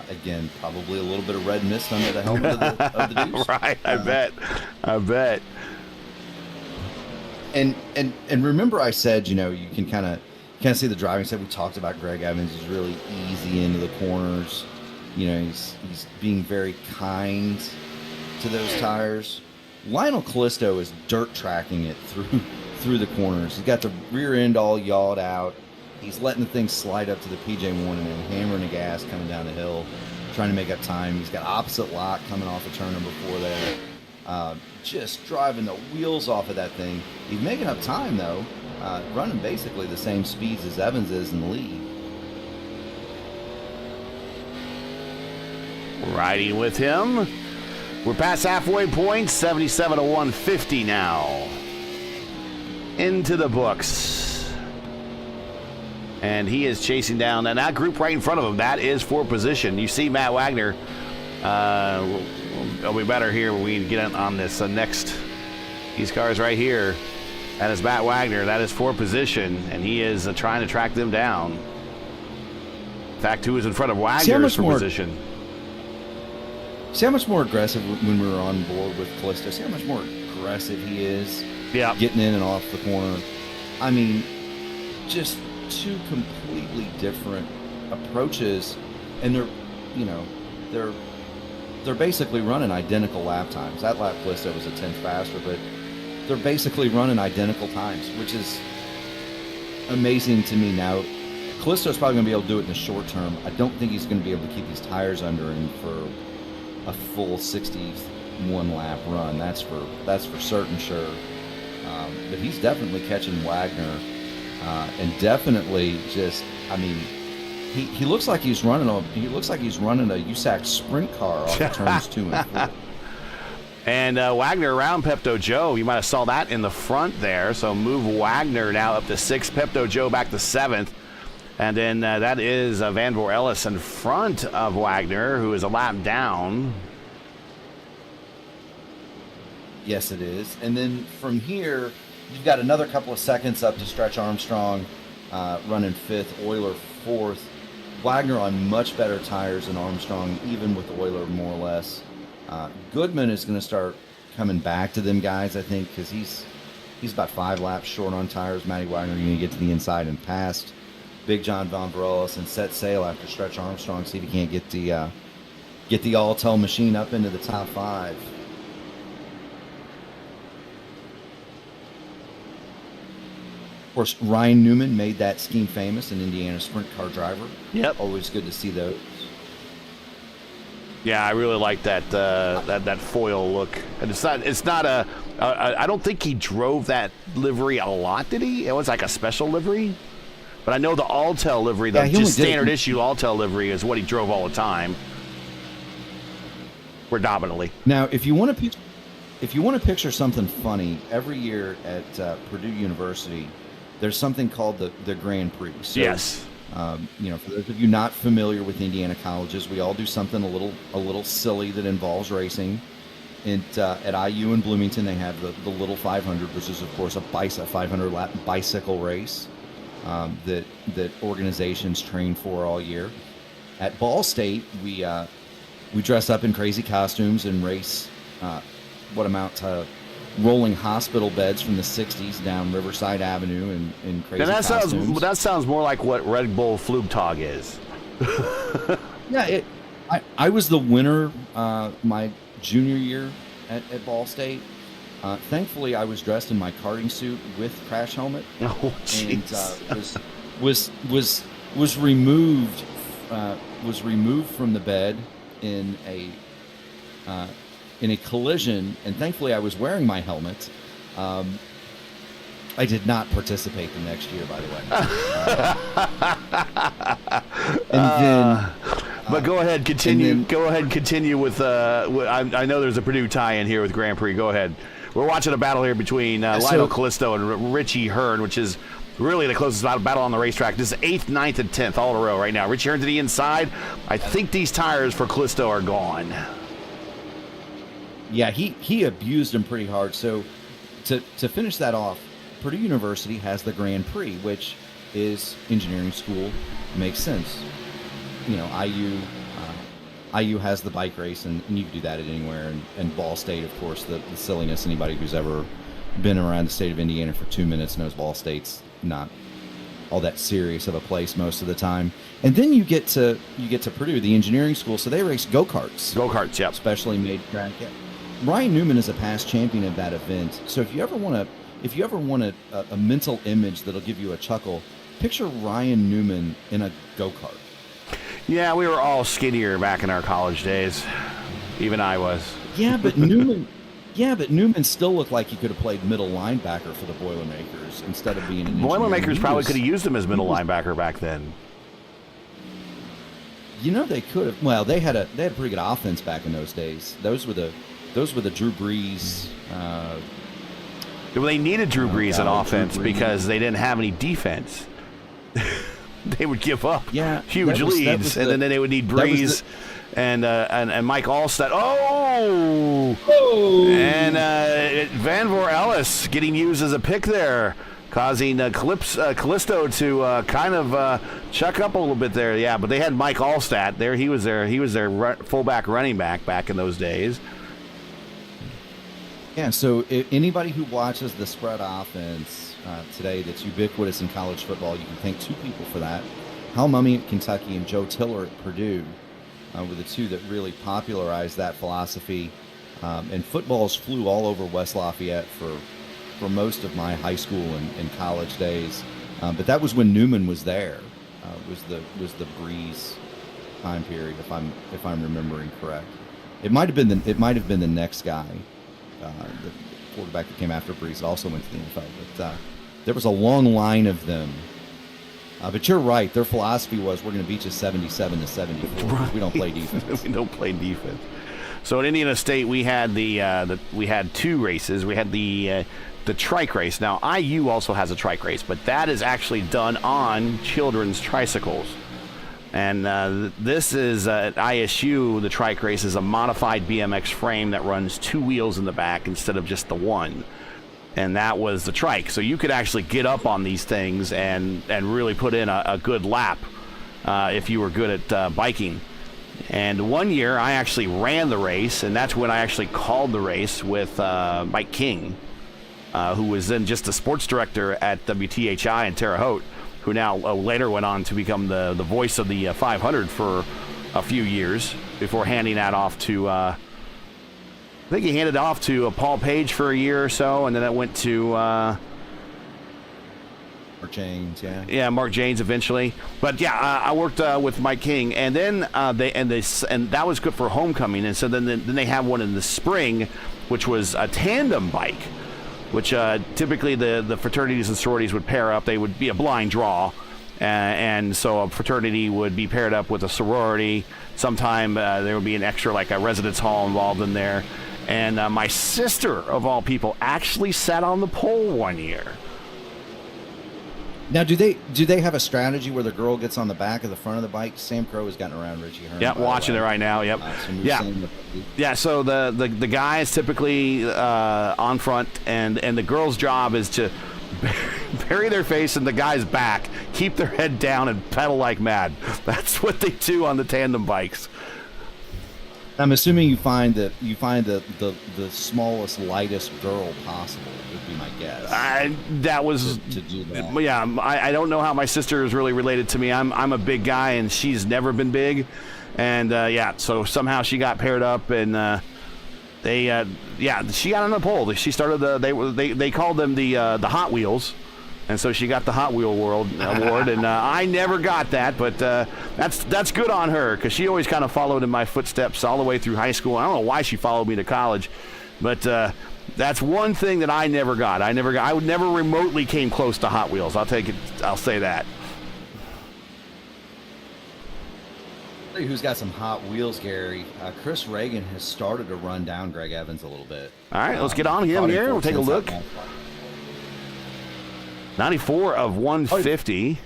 Again, probably a little bit of red mist under the helmet of the Deuce. Right, I bet. And remember, I said, you can kind of see the driving side. We talked about Greg Evans is really easy into the corners. He's being very kind to those tires. Lionel Callisto is dirt tracking it through the corners. He's got the rear end all yawed out. He's letting the thing slide up to the PJ1 and then hammering the gas coming down the hill, trying to make up time. He's got opposite lock coming off the turn number 4 there. Just driving the wheels off of that thing. He's making up time, though, running basically the same speeds as Evans is in the lead. Riding with him. We're past halfway point, 77 to 150 now. Into the books. And he is chasing down, and that group right in front of him, that is for position. You see Matt Wagner. It'll be better here when we get on this next. These cars right here. That is Matt Wagner. That is for position, and he is trying to track them down. In fact, who is in front of Wagner is for position. See how much more aggressive when we were on board with Callisto. See how much more aggressive he is. Yeah. Getting in and off the corner. I mean, just 2 completely different approaches, and they're basically running identical lap times. That lap Callisto was a 10th faster, but they're basically running identical times, which is amazing to me. Now, Callisto's probably going to be able to do it in the short term. I don't think he's going to be able to keep these tires under him for a full 61 lap run. That's for certain sure. But he's definitely catching Wagner. And definitely just, he looks like he's running a USAC sprint car off of turns 2 and 4. And Wagner around Pepto Joe. You might have saw that in the front there. So move Wagner now up to 6th. Pepto Joe back to 7th. And then that is Vanvor Ellis in front of Wagner, who is a lap down. Yes, it is. And then from here, you've got another couple of seconds up to Stretch Armstrong running 5th, Euler 4th. Wagner on much better tires than Armstrong, even with Euler more or less. Goodman is going to start coming back to them guys, I think, because he's about 5 laps short on tires. Matty Wagner going to get to the inside and past Big John Von Bareilles and set sail after Stretch Armstrong, see if he can't get the all-tell machine up into the top 5. Of course, Ryan Newman made that scheme famous, an Indiana sprint car driver. Yep. Always good to see those. Yeah, I really like that that foil look. And it's not I don't think he drove that livery a lot, did he? It was like a special livery. But I know the Alltel livery, the just standard issue Alltel livery, is what he drove all the time, predominantly. Now, if you want to picture something funny, every year at Purdue University, there's something called the Grand Prix. So, yes. For those of you not familiar with Indiana colleges, we all do something a little silly that involves racing. And at IU in Bloomington, they have the Little 500, which is of course a 500-lap bicycle race. That organizations train for all year. At Ball State, we dress up in crazy costumes and race what amount to rolling hospital beds from the 60s down Riverside Avenue in crazy costumes. That sounds more like what Red Bull Flugtag is. Yeah, I was the winner my junior year at Ball State. Thankfully, I was dressed in my karting suit with crash helmet, Oh, and jeez. was removed from the bed in a collision. And thankfully, I was wearing my helmet. I did not participate the next year, by the way. And then. But go ahead, continue. Go ahead, continue with. I know there's a Purdue tie-in here with Grand Prix. Go ahead. We're watching a battle here between Lionel Callisto and Richie Hearn, which is really the closest battle on the racetrack. This is 8th, 9th, and 10th all in a row right now. Richie Hearn to the inside. I think these tires for Callisto are gone. Yeah, he abused him pretty hard. So to finish that off, Purdue University has the Grand Prix, which is engineering school. Makes sense. IU has the bike race, and you can do that at anywhere. And Ball State, of course, the silliness. Anybody who's ever been around the state of Indiana for 2 minutes knows Ball State's not all that serious of a place most of the time. And then you get to Purdue, the engineering school, so they race go-karts. Go-karts, yep. Specially made track. Ryan Newman is a past champion of that event. So if you ever want a mental image that'll give you a chuckle, picture Ryan Newman in a go-kart. Yeah, we were all skinnier back in our college days. Even I was. Yeah, but Newman still looked like he could have played middle linebacker for the Boilermakers instead of being an engineer. Boilermakers probably could have used him as middle linebacker back then. They could have. Well, they had a pretty good offense back in those days. Those were the Drew Brees. Well, they needed Drew Brees in offense because they didn't have any defense. They would give up huge leads, and then they would need Breeze and Mike Allstott. And Vanvor Ellis getting used as a pick there, causing Callisto to kind of chuck up a little bit there. Yeah, but they had Mike Allstott there. He was their fullback running back in those days. Yeah, so if anybody who watches the spread offense today that's ubiquitous in college football, you can thank 2 people for that. Hal Mumme at Kentucky and Joe Tiller at Purdue were the 2 that really popularized that philosophy. And footballs flew all over West Lafayette for most of my high school and college days. But that was when Newman was there. Was the Breeze time period, if I'm remembering correct. It might have been the next guy. The quarterback that came after Breeze also went to the NFL, but there was a long line of them. But you're right; their philosophy was, "We're going to beat you 77-74. Right. We don't play defense. We don't play defense." So at Indiana State, we had we had 2 races. We had the the trike race. Now, IU also has a trike race, but that is actually done on children's tricycles. And this is at ISU, the trike race is a modified BMX frame that runs 2 wheels in the back instead of just the one. And that was the trike. So you could actually get up on these things and really put in a good lap if you were good at biking. And one year I actually ran the race, and that's when I actually called the race with Mike King, who was then just the sports director at WTHI in Terre Haute, who now later went on to become the voice of the 500 for a few years before handing that off to, I think he handed it off to Paul Page for a year or so, and then it went to Mark Janes, yeah. Yeah, Mark Janes eventually. But yeah, I worked with Mike King, and then that was good for homecoming. And so then they have one in the spring, which was a tandem bike, which typically the fraternities and sororities would pair up. They would be a blind draw, and so a fraternity would be paired up with a sorority. Sometime there would be an extra, like a residence hall involved in there. And my sister, of all people, actually sat on the pole one year. Now, do they have a strategy where the girl gets on the back of the front of the bike? Sam Crow has gotten around Richie Hearn. Yeah, watching it right now. Yep. Yeah. So the guy is typically on front, and the girl's job is to bury their face in the guy's back, keep their head down, and pedal like mad. That's what they do on the tandem bikes. I'm assuming you find the smallest, lightest girl possible would be my guess. That was to do that. Yeah. I don't know how my sister is really related to me. I'm a big guy, and she's never been big, and so somehow she got paired up, and she got on the pole. She started they called them the Hot Wheels. And so she got the Hot Wheel World Award, and I never got that, but that's good on her, because she always kind of followed in my footsteps all the way through high school. I don't know why she followed me to college, but that's one thing that I never got. I would never remotely came close to Hot Wheels. I'll say that. Who's got some Hot Wheels, Gary? Chris Reagan has started to run down Greg Evans a little bit. All right, let's get on him here. We'll take a look. 94 of 150.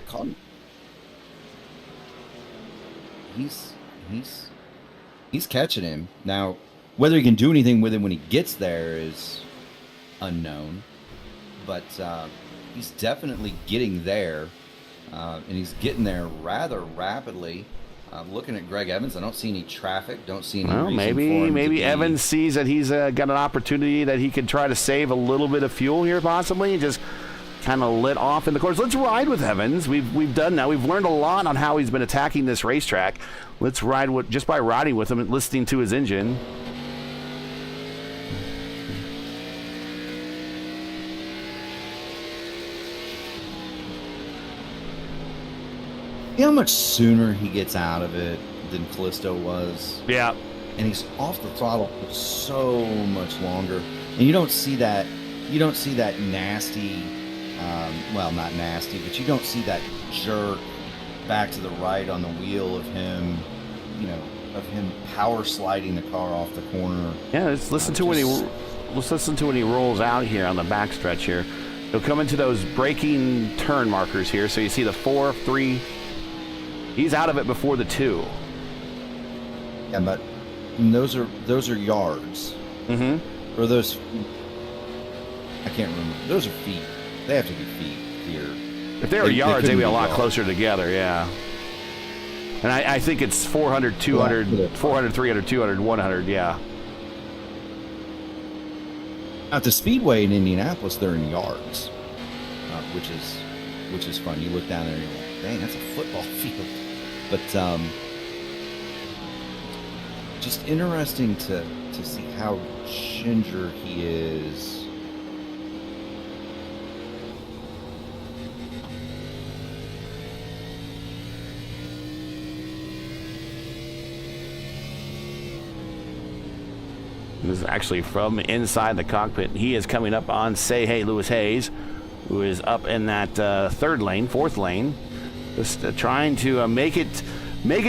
He's catching him. Now, whether he can do anything with him when he gets there is unknown. But he's definitely getting there. And he's getting there rather rapidly. Looking at Greg Evans, I don't see any traffic. Don't see any reason for him maybe Evans sees that he's got an opportunity that he could try to save a little bit of fuel here, possibly, and just kind of lit off in the course. Let's ride with Evans. We've done that. We've learned a lot on how he's been attacking this racetrack. Let's ride just by riding with him and listening to his engine. See how much sooner he gets out of it than Callisto was? Yeah. And he's off the throttle for so much longer. And you don't see that nasty, well, not nasty, but you don't see that jerk back to the right on the wheel of him, of him power sliding the car off the corner. Yeah, let's listen to when he rolls out here on the backstretch here. He'll come into those braking turn markers here. So you see the 4, 3. He's out of it before the 2. Yeah, but those are yards. Mm-hmm. Or those, I can't remember. Those are feet. They have to be feet here. If they were yards, they'd be a lot closer together, yeah. And I think it's 400, 200, 400, 300, 200, 100, yeah. At the Speedway in Indianapolis, they're in yards, which is fun. You look down there and you're like, dang, that's a football field. But just interesting to see how ginger he is. This is actually from inside the cockpit. He is coming up on Say Hey Lewis Hayes, who is up in that fourth lane, just trying to make it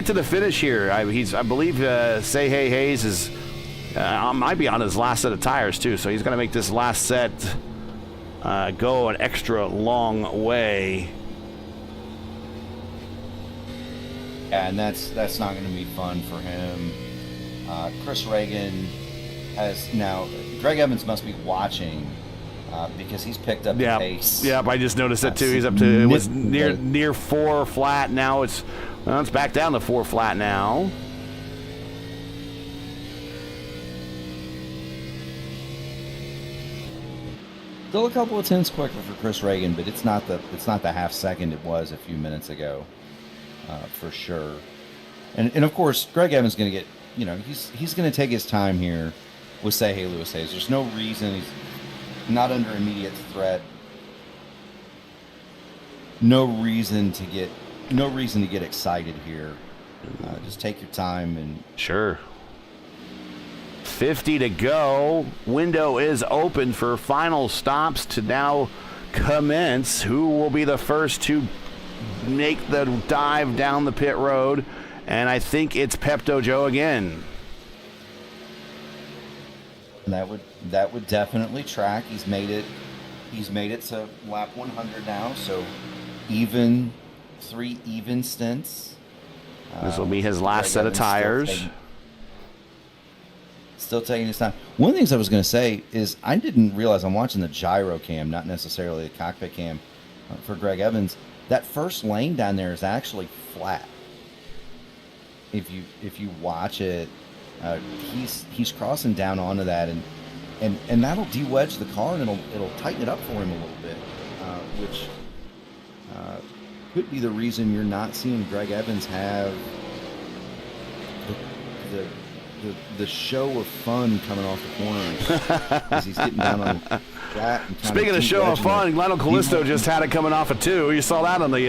to the finish here. I believe Say Hey Hayes is might be on his last set of tires too, so he's going to make this last set go an extra long way. Yeah, and that's not going to be fun for him. Chris Reagan has now. Greg Evans must be watching because he's picked up the pace. Yep, I just noticed that too. He's up to, it was near 4 flat. Now it's back down to 4 flat now. Still a couple of tenths quicker for Chris Reagan, but it's not the half second it was a few minutes ago, for sure. And of course, Greg Evans is going to get, he's going to take his time here with Say Lewis Hayes. There's no reason he's not under immediate threat. No reason to get excited here. Just take your time and sure. 50 to go. Window is open for final stops to now commence. Who will be the first to make the dive down the pit road? And I think it's Pepto Joe again. That would definitely track. He's made it to lap 100 now, so 3 even stints. This will be his last set of tires. Still taking his time. One of the things I was going to say is I didn't realize, I'm watching the gyro cam, not necessarily the cockpit cam for Greg Evans. That first lane down there is actually flat. If you watch it, he's crossing down onto that, and that'll de-wedge the car, and it'll tighten it up for him a little bit, which could be the reason you're not seeing Greg Evans have the show of fun coming off the corners as he's getting down on the track. Speaking of show of fun, Lionel Callisto just had it coming off of 2. You saw that on the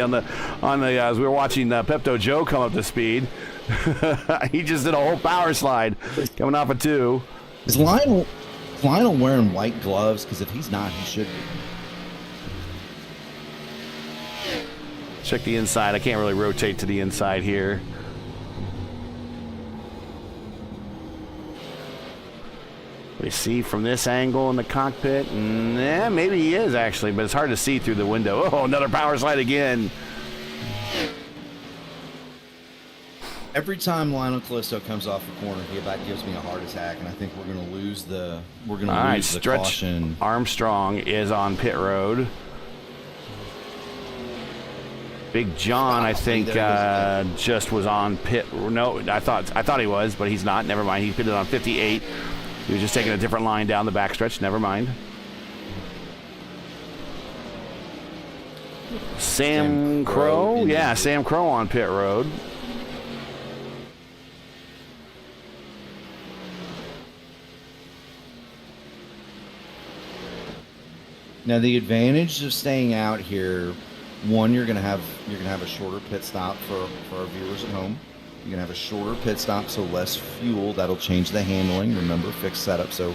as we were watching Pepto Joe come up to speed. He just did a whole power slide coming off of 2. Is Lionel wearing white gloves? Because if he's not, he should be. Check the inside. I can't really rotate to the inside here. We see from this angle in the cockpit. Maybe he is actually, but it's hard to see through the window. Oh, another power slide again. Every time Lionel Callisto comes off the corner, he about gives me a heart attack, and I think we're going to lose the caution. Armstrong is on pit road. Big John, I think, just was on pit. No, I thought he was, but he's not. Never mind. He pitted on 58. He was just taking a different line down the backstretch. Never mind. Sam Crow? Yeah, Sam Crow on pit road. Now the advantage of staying out here, one, you're gonna have a shorter pit stop for our viewers at home. You're gonna have a shorter pit stop, so less fuel. That'll change the handling. Remember, fixed setup. So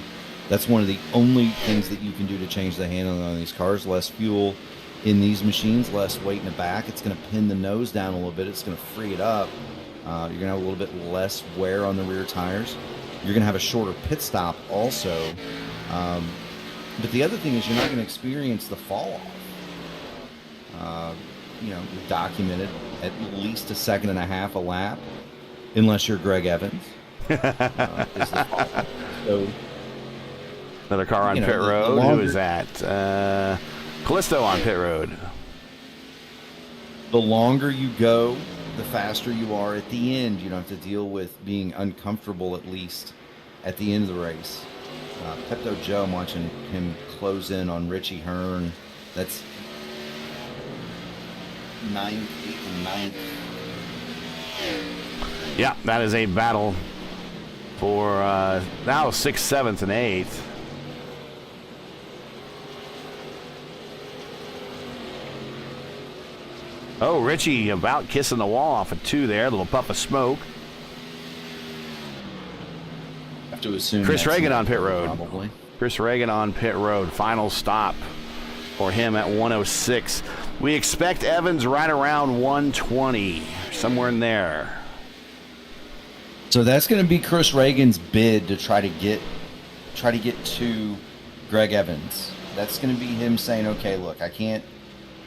that's one of the only things that you can do to change the handling on these cars. Less fuel in these machines, less weight in the back. It's gonna pin the nose down a little bit. It's gonna free it up. You're gonna have a little bit less wear on the rear tires. You're gonna have a shorter pit stop also. But the other thing is you're not going to experience the fall off. We've documented at least 1.5 seconds a lap, unless you're Greg Evans. Is the fall off. So, another car on pit road. Who is that? Callisto on pit road. The longer you go, the faster you are at the end. You don't have to deal with being uncomfortable, at least at the end of the race. Pepto Joe, I'm watching him close in on Richie Hearn. That's 9th, 8th, and 9th. Yeah, that is a battle for now 6th, 7th, and 8th. Oh, Richie about kissing the wall off of 2 there. A little puff of smoke. To assume Chris Reagan on pit road. Probably. Chris Reagan on pit road. Final stop for him at 106. We expect Evans right around 120, somewhere in there. So that's going to be Chris Reagan's bid to try to get to Greg Evans. That's going to be him saying, okay, look, I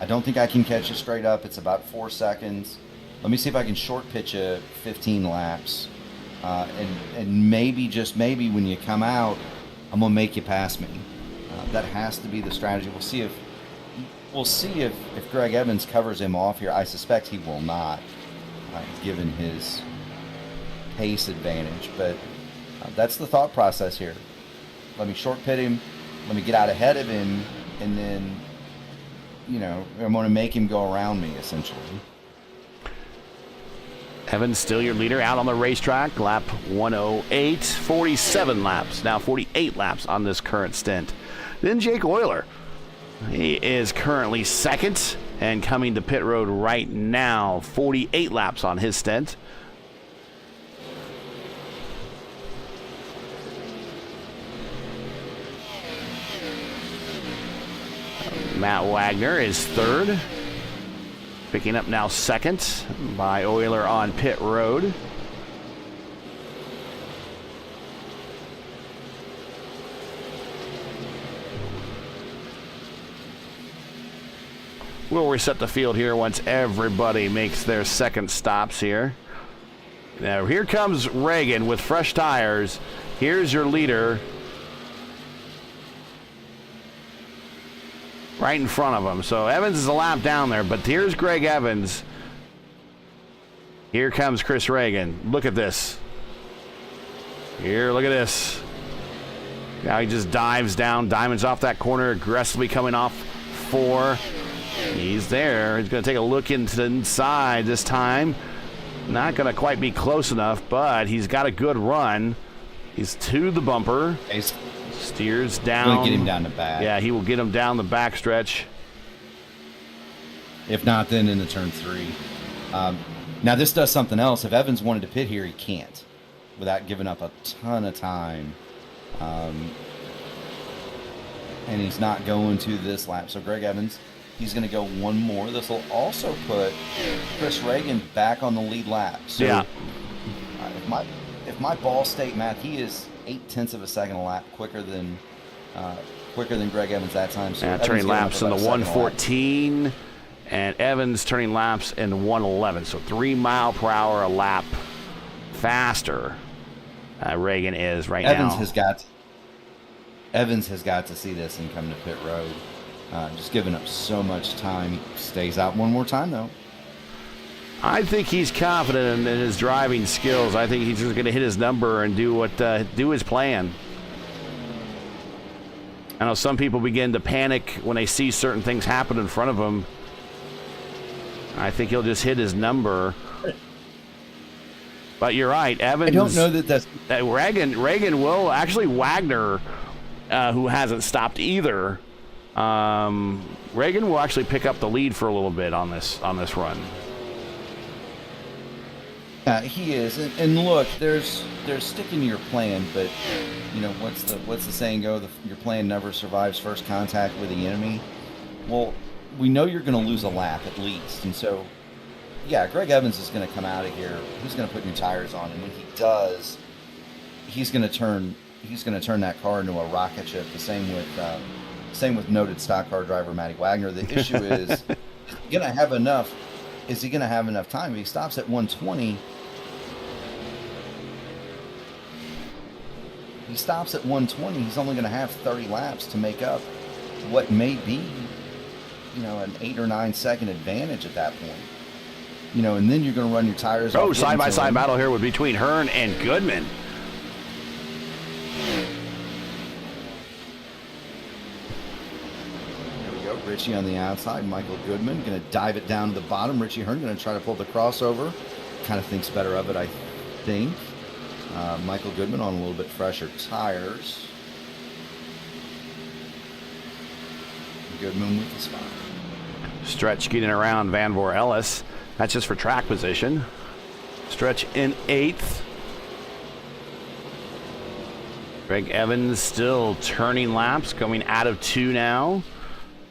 don't think I can catch you straight up. It's about 4 seconds. Let me see if I can short pitch you 15 laps. And maybe, just maybe, when you come out, I'm going to make you pass me. That has to be the strategy. We'll see if Greg Evans covers him off here. I suspect he will not, given his pace advantage. But that's the thought process here. Let me short pit him. Let me get out ahead of him. And then, I'm going to make him go around me, essentially. Evans still your leader out on the racetrack. Lap 108, 47 laps. Now 48 laps on this current stint. Then Jake Euler. He is currently second and coming to pit road right now. 48 laps on his stint. Matt Wagner is third. Picking up now second by Euler on pit road. We'll reset the field here once everybody makes their second stops here. Now here comes Reagan with fresh tires. Here's your leader. Right in front of him. So Evans is a lap down there, but here's Greg Evans. Here comes Chris Reagan. Look at this. Here, look at this. Now he just dives down, diamonds off that corner, aggressively coming off 4. He's there. He's going to take a look into the inside this time. Not going to quite be close enough, but he's got a good run. He's to the bumper. Steers down. Going to get him down the back. Yeah, he will get him down the back stretch. If not, then into turn 3. Now, this does something else. If Evans wanted to pit here, he can't without giving up a ton of time. And he's not going to this lap. So Greg Evans, he's going to go one more. This will also put Chris Reagan back on the lead lap. So yeah. If my ball state math, he is 0.8 of a second a lap quicker than Greg Evans that time. So turning laps in the 114, and Evans turning laps in the 111. So 3 mile per hour a lap faster. Reagan is right now. Evans has got to see this and come to pit road. Just giving up so much time. He stays out one more time though. I think he's confident in his driving skills. I think he's just going to hit his number and do his plan. I know some people begin to panic when they see certain things happen in front of them. I think he'll just hit his number. But you're right, Evans. I don't know that's Reagan will actually. Wagner, who hasn't stopped either. Reagan will actually pick up the lead for a little bit on this run. He is, and look, there's sticking to your plan, but what's the saying go? Your plan never survives first contact with the enemy. Well, we know you're going to lose a lap at least, and so yeah, Greg Evans is going to come out of here. He's going to put new tires on, and when he does, he's going to turn that car into a rocket ship. The same with noted stock car driver Matty Wagner. The issue is going to have enough. Is he going to have enough time? If he stops at 120, he's only going to have 30 laps to make up what may be, an 8 or 9 second advantage at that point. And then you're going to run your tires. Oh, side-by-side battle here between Hearn and Goodman. Richie on the outside. Michael Goodman going to dive it down to the bottom. Richie Hearn going to try to pull the crossover. Kind of thinks better of it, I think. Michael Goodman on a little bit fresher tires. Goodman with the spot. Stretch getting around Van Voor Ellis. That's just for track position. Stretch in 8th. Greg Evans still turning laps, going out of 2 now.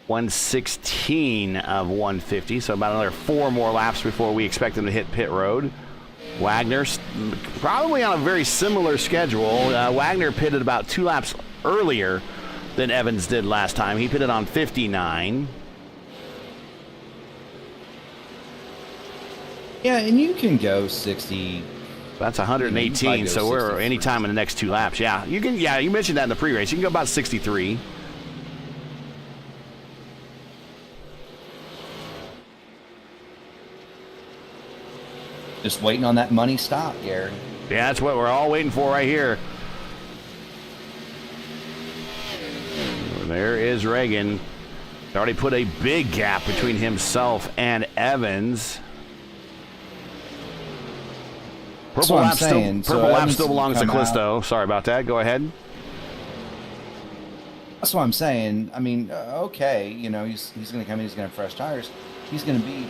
116 of 150, so about another 4 more laps before we expect him to hit pit road. Wagner probably on a very similar schedule. Wagner pitted about 2 laps earlier than Evans did last time. He pitted on 59. Yeah, and you can go 60. That's 118, so we're anytime in the next 2 laps. Yeah, you can. Yeah, you mentioned that in the pre-race. You can go about 63. Just waiting on that money stop, Gary. Yeah, that's what we're all waiting for right here. There is Reagan. Already put a big gap between himself and Evans. Purple lap still belongs to Callisto. Sorry about that. Go ahead. That's what I'm saying. I mean, okay, you know, he's going to come in, he's going to have fresh tires. He's going to be,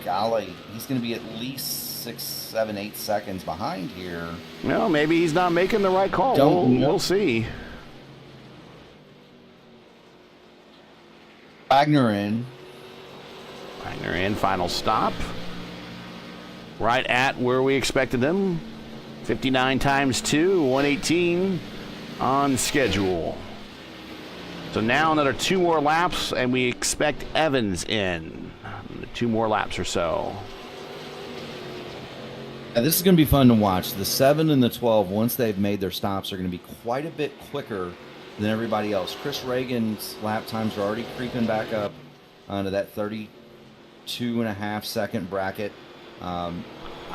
golly, he's going to be at least 6, 7, 8 seconds behind here. Well, maybe he's not making the right call. We'll see. Wagner in, final stop. Right at where we expected them. 59 times 2, 118 on schedule. So now another 2 more laps, and we expect Evans in. 2 more laps or so. Yeah, this is going to be fun to watch. The 7 and the 12, once they've made their stops, are going to be quite a bit quicker than everybody else. Chris Reagan's lap times are already creeping back up to that 32.5 second bracket. I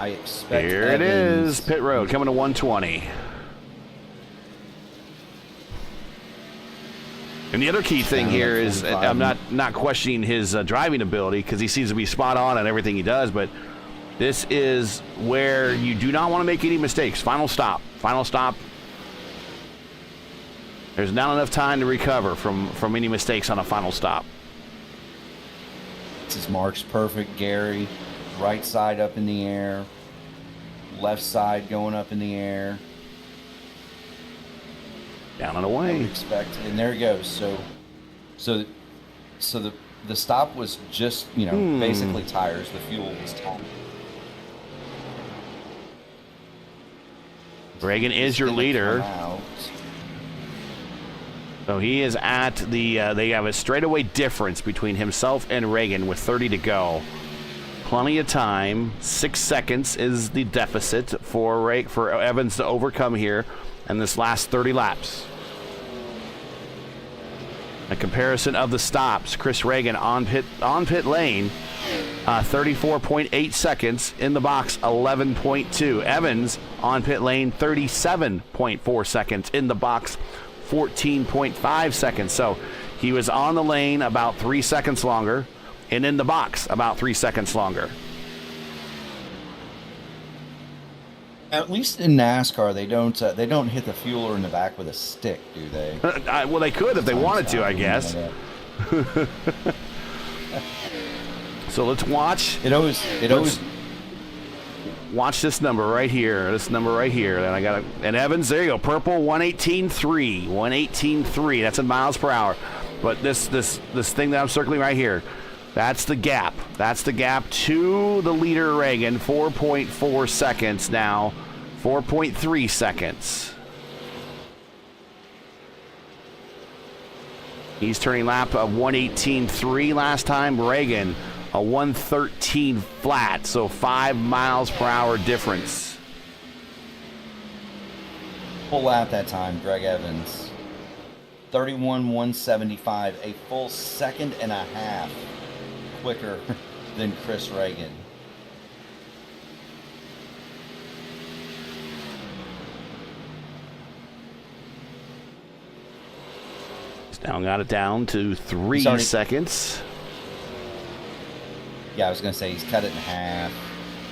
expect Here Evans, it is, pit road coming to 120. And the other key thing here is I'm not questioning his driving ability, because he seems to be spot on everything he does, but this is where you do not want to make any mistakes. Final stop. There's not enough time to recover from any mistakes on a final stop. This is Mark's perfect, Gary. Right side up in the air, left side going up in the air. Down and away. Expect, and there he goes. So the stop was just, you know, basically tires. The fuel was top. Reagan is your leader. So he is at the. They have a straightaway difference between himself and Reagan with 30 to go. Plenty of time. 6 seconds is the deficit for Evans to overcome here in this last 30 laps. A comparison of the stops. Chris Reagan on pit lane, 34.8 seconds. In the box, 11.2. Evans on pit lane, 37.4 seconds. In the box, 14.5 seconds. So he was on the lane about 3 seconds longer, and in the box about 3 seconds longer. At least in NASCAR, they don't hit the fueler in the back with a stick, do they? Well, they could if they wanted to, I guess. So let's watch. It always watch this number right here. And and Evans, there you go, purple, 118.3, 118.3. That's in miles per hour. But this thing that I'm circling right here, that's the gap. That's the gap to the leader, Reagan. 4.4 seconds now. 4.3 seconds. He's turning lap of 118.3 last time. Reagan, a 113 flat. So 5 miles per hour difference. Full lap that time, Greg Evans. 31.175. A full second and a half quicker than Chris Reagan. He's now got it down to 3 seconds. Yeah, I was going to say he's cut it in half.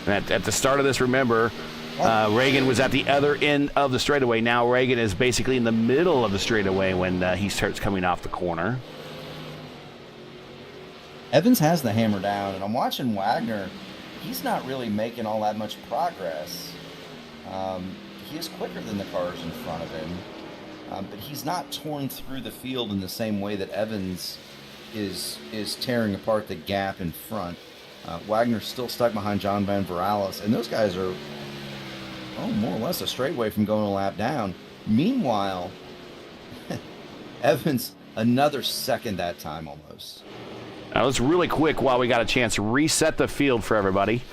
And at the start of this, remember, Reagan was at the other end of the straightaway. Now Reagan is basically in the middle of the straightaway when he starts coming off the corner. Evans has the hammer down, and I'm watching Wagner. He's not really making all that much progress. He is quicker than the cars in front of him, but he's not torn through the field in the same way that Evans is tearing apart the gap in front. Wagner's still stuck behind John Van Veralis, and those guys are more or less a straightaway from going a lap down. Meanwhile, Evans, another second that time almost. Now let's really quick, while we got a chance, reset the field for everybody.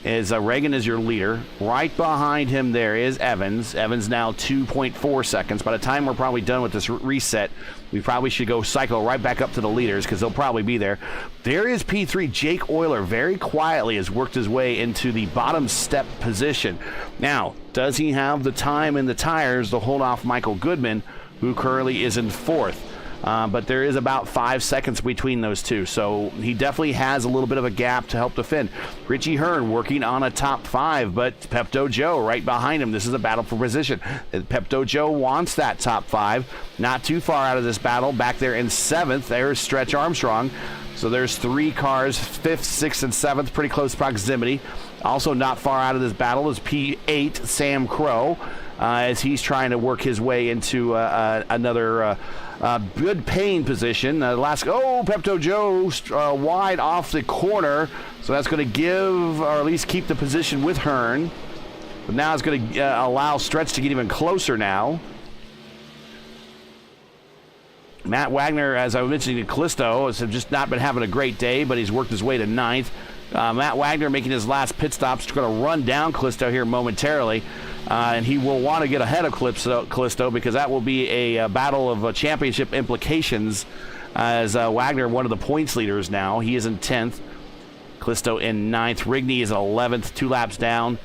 Reagan is your leader. Right behind him there is Evans. Evans now 2.4 seconds. By the time we're probably done with this reset, we probably should go cycle right back up to the leaders because they'll probably be there. There is P3. Jake Euler very quietly has worked his way into the bottom step position. Now, does he have the time and the tires to hold off Michael Goodman, who currently is in fourth? But there is about 5 seconds between those two, so he definitely has a little bit of a gap to help defend. Richie Hearn working on a top 5, but Pepto Joe right behind him. This is a battle for position. Pepto Joe wants that top 5. Not too far out of this battle. Back there in 7th, there's Stretch Armstrong. So there's 3 cars, 5th, 6th, and 7th, pretty close proximity. Also not far out of this battle is P8, Sam Crow, as he's trying to work his way into another good paying position. Pepto Joe wide off the corner, so that's going to give, or at least keep the position with Hearn. But now it's going to allow Stretch to get even closer now. Matt Wagner, as I mentioned to Callisto, has just not been having a great day, but he's worked his way to 9th. Matt Wagner making his last pit stops, going to run down Callisto here momentarily. And he will want to get ahead of Callisto because that will be a battle of championship implications, as Wagner, one of the points leaders now. He is in 10th. Callisto in 9th. Rigney is 11th, 2 laps down.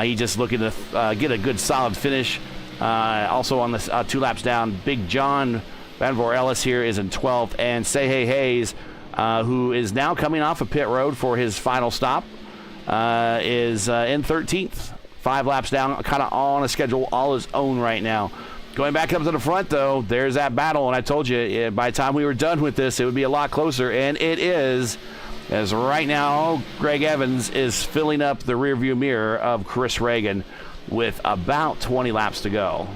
He's just looking to get a good solid finish. Also on the 2 laps down, Big John Van Ellis here is in 12th. And Say Hayes, who is now coming off of pit road for his final stop, is in 13th. 5 laps down, kind of on a schedule all his own right now. Going back up to the front, though, there's that battle, and I told you, by the time we were done with this, it would be a lot closer, and it is, as right now, Greg Evans is filling up the rearview mirror of Chris Reagan with about 20 laps to go.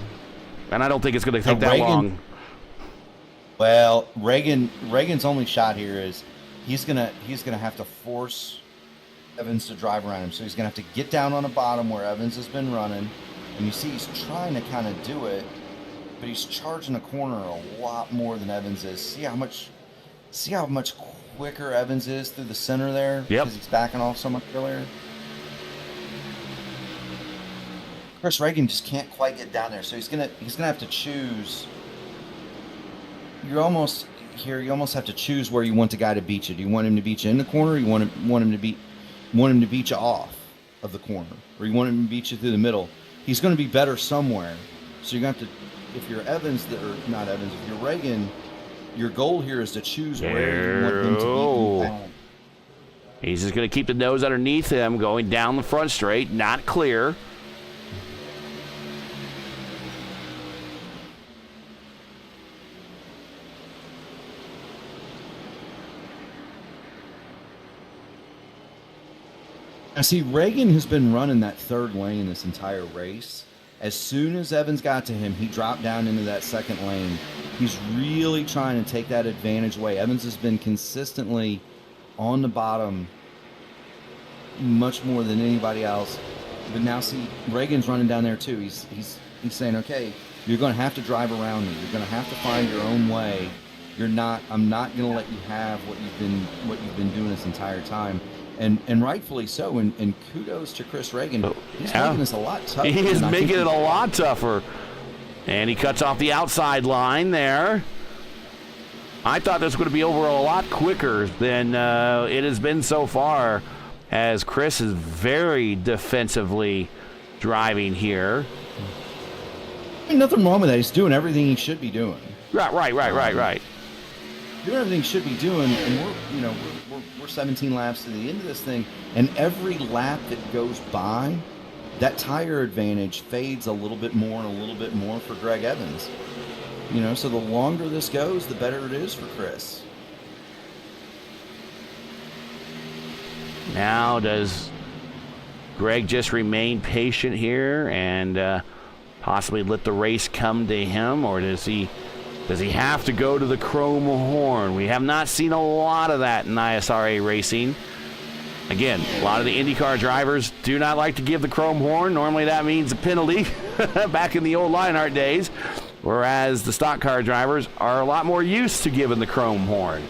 And I don't think it's going to take that long. Well, Reagan's only shot here is he's gonna have to force Evans to drive around him. So he's going to have to get down on the bottom where Evans has been running. And you see he's trying to kind of do it, but he's charging the corner a lot more than Evans is. See how much quicker Evans is through the center there? Yep. Because he's backing off so much earlier. Chris Reagan just can't quite get down there. So he's gonna have to choose. You almost have to choose where you want the guy to beat you. Do you want him to beat you in the corner, or you want him to beat you off of the corner, or you want him to beat you through the middle? He's going to be better somewhere. So you're going to have to, if you're Evans, or not Evans, if you're Reagan, your goal here is to choose where you want him to be. He's just going to keep the nose underneath him, going down the front straight, not clear. Now, see, Reagan has been running that 3rd lane this entire race. As soon as Evans got to him, he dropped down into that 2nd lane. He's really trying to take that advantage away. Evans has been consistently on the bottom much more than anybody else. But now, see, Reagan's running down there too. He's saying, okay, you're going to have to drive around me. You're going to have to find your own way. I'm not going to let you have what you've been doing this entire time. And rightfully so, and kudos to Chris Reagan. He's making this a lot tougher. He is making it a lot tougher. And he cuts off the outside line there. I thought this was going to be over a lot quicker than it has been so far, as Chris is very defensively driving here. Nothing wrong with that. He's doing everything he should be doing. Right. Doing everything he should be doing, and we're 17 laps to the end of this thing, and every lap that goes by, that tire advantage fades a little bit more and a little bit more for Greg Evans. So the longer this goes, the better it is for Chris. Now, does Greg just remain patient here and possibly let the race come to him, or does he have to go to the chrome horn? We have not seen a lot of that in ISRA racing. Again, a lot of the IndyCar drivers do not like to give the chrome horn. Normally that means a penalty back in the old Lionheart days. whereas the stock car drivers are a lot more used to giving the chrome horn.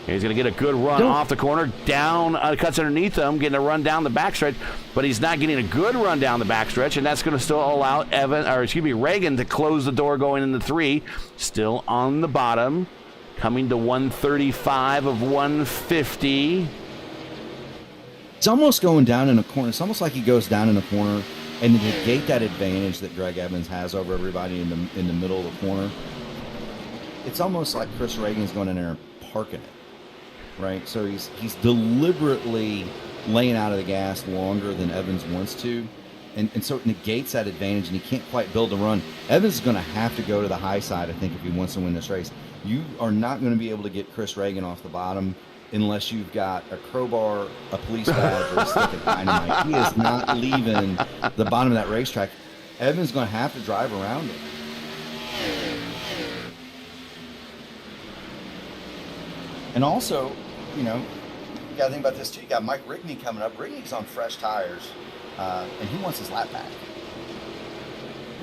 He's going to get a good run off the corner, down, cuts underneath him, getting a run down the backstretch, but he's not getting a good run down the backstretch, and that's going to still allow Reagan to close the door going into 3. Still on the bottom, coming to 135 of 150. It's almost going down in a corner. It's almost like he goes down in a corner, and to negate that advantage that Greg Evans has over everybody in the middle of the corner, it's almost like Chris Reagan's going in there and parking it. Right, so he's deliberately laying out of the gas longer than Evans wants to, and so it negates that advantage, and he can't quite build a run. Evans is going to have to go to the high side, I think, if he wants to win this race. You are not going to be able to get Chris Reagan off the bottom unless you've got a crowbar, a police badge, or a stick of dynamite. He is not leaving the bottom of that racetrack. Evans is going to have to drive around it. And also, you know, you got to think about this too. You got Mike Rigney coming up. Rigney's on fresh tires, and he wants his lap back.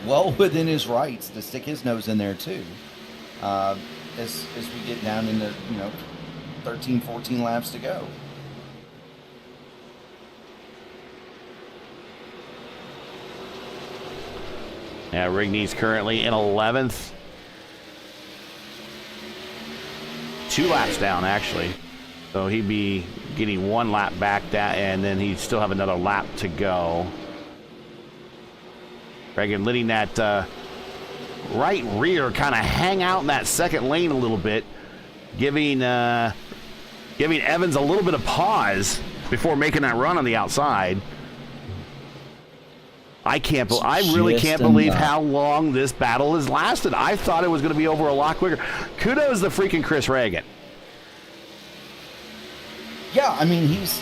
Well within his rights to stick his nose in there too. As we get down into 13, 14 laps to go. Yeah, Rigney's currently in 11th. 2 laps down, actually. So he'd be getting 1 lap back, and then he'd still have another lap to go. Reagan letting that right rear kind of hang out in that second lane a little bit, giving Evans a little bit of pause before making that run on the outside. I really can't believe how long this battle has lasted. I thought it was going to be over a lot quicker. Kudos to freaking Chris Reagan. Yeah, I mean he's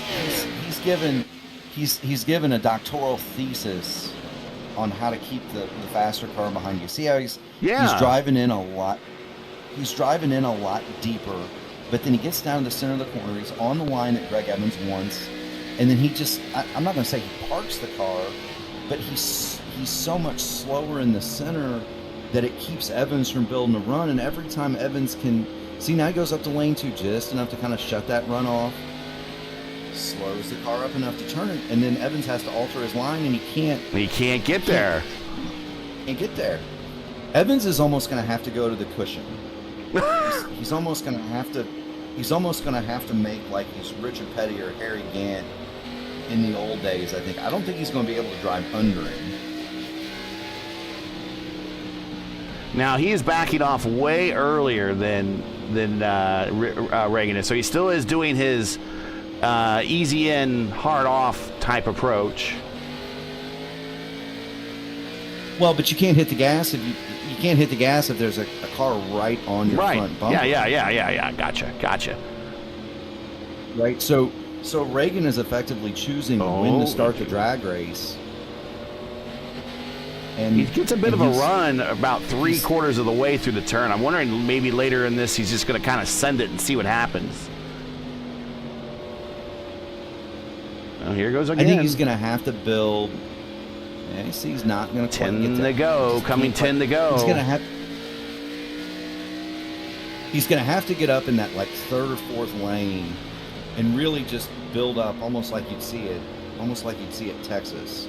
given a doctoral thesis on how to keep the faster car behind you. See how he's driving in a lot. He's driving in a lot deeper, but then he gets down to the center of the corner. He's on the line that Greg Evans wants, and then he just I'm not going to say he parks the car, but he's so much slower in the center that it keeps Evans from building a run. And every time Evans can see, now he goes up to lane 2 just enough to kind of shut that run off, slows the car up enough to turn it, and then Evans has to alter his line, and he can't get there. Can't get there. Evans is almost going to have to go to the cushion. he's almost going to have to make like he's Richard Petty or Harry Gant in the old days. I don't think he's going to be able to drive under him. Now he is backing off way earlier than Reagan is, so he still is doing his easy in, hard off type approach. Well, but you can't hit the gas if you can't hit the gas if there's a car right on your front bumper. Yeah. Gotcha. Right. So Reagan is effectively choosing when to start the drag race. And he gets a bit of a run about 3/4 of the way through the turn. I'm wondering maybe later in this he's just going to kind of send it and see what happens. Oh, here goes again. I think he's going to have to build. Yeah, he's not going to 10 to go. Coming 10 to go. He's going to have to get up in that like 3rd or 4th lane and really just build up, almost like you'd see at Texas,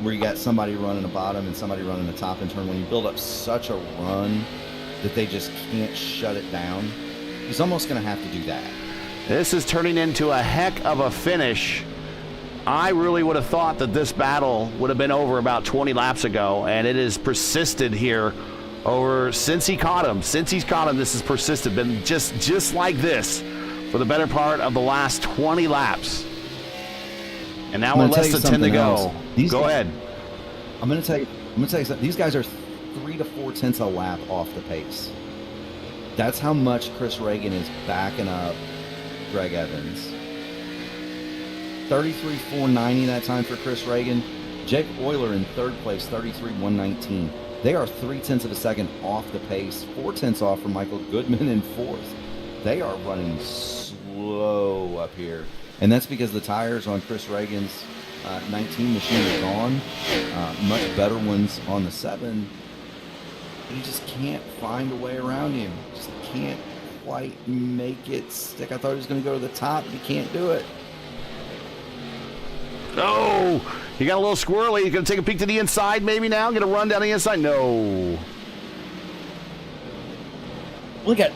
where you got somebody running the bottom and somebody running the top in turn. When you build up such a run that they just can't shut it down, he's almost going to have to do that. This is turning into a heck of a finish. I really would have thought that this battle would have been over about 20 laps ago, and it has persisted here since he's caught him. This has persisted, been just like this for the better part of the last 20 laps. And now we're less than 10 to go. Go ahead. I'm going to tell you something. These guys are 3 to 4 tenths a lap off the pace. That's how much Chris Reagan is backing up Greg Evans. 33.490 that time for Chris Reagan. Jake Euler in 3rd place, 33.119. They are 0.3 of a second off the pace, 0.4 off from Michael Goodman in 4th. They are running slow up here, and that's because the tires on Chris Reagan's 19 machine are gone. Much better ones on the 7. he just can't find a way around him. Just can't quite make it stick. I thought he was going to go to the top. He can't do it. Oh, he got a little squirrely. He's going to take a peek to the inside maybe now. Get a run down the inside. No. Look at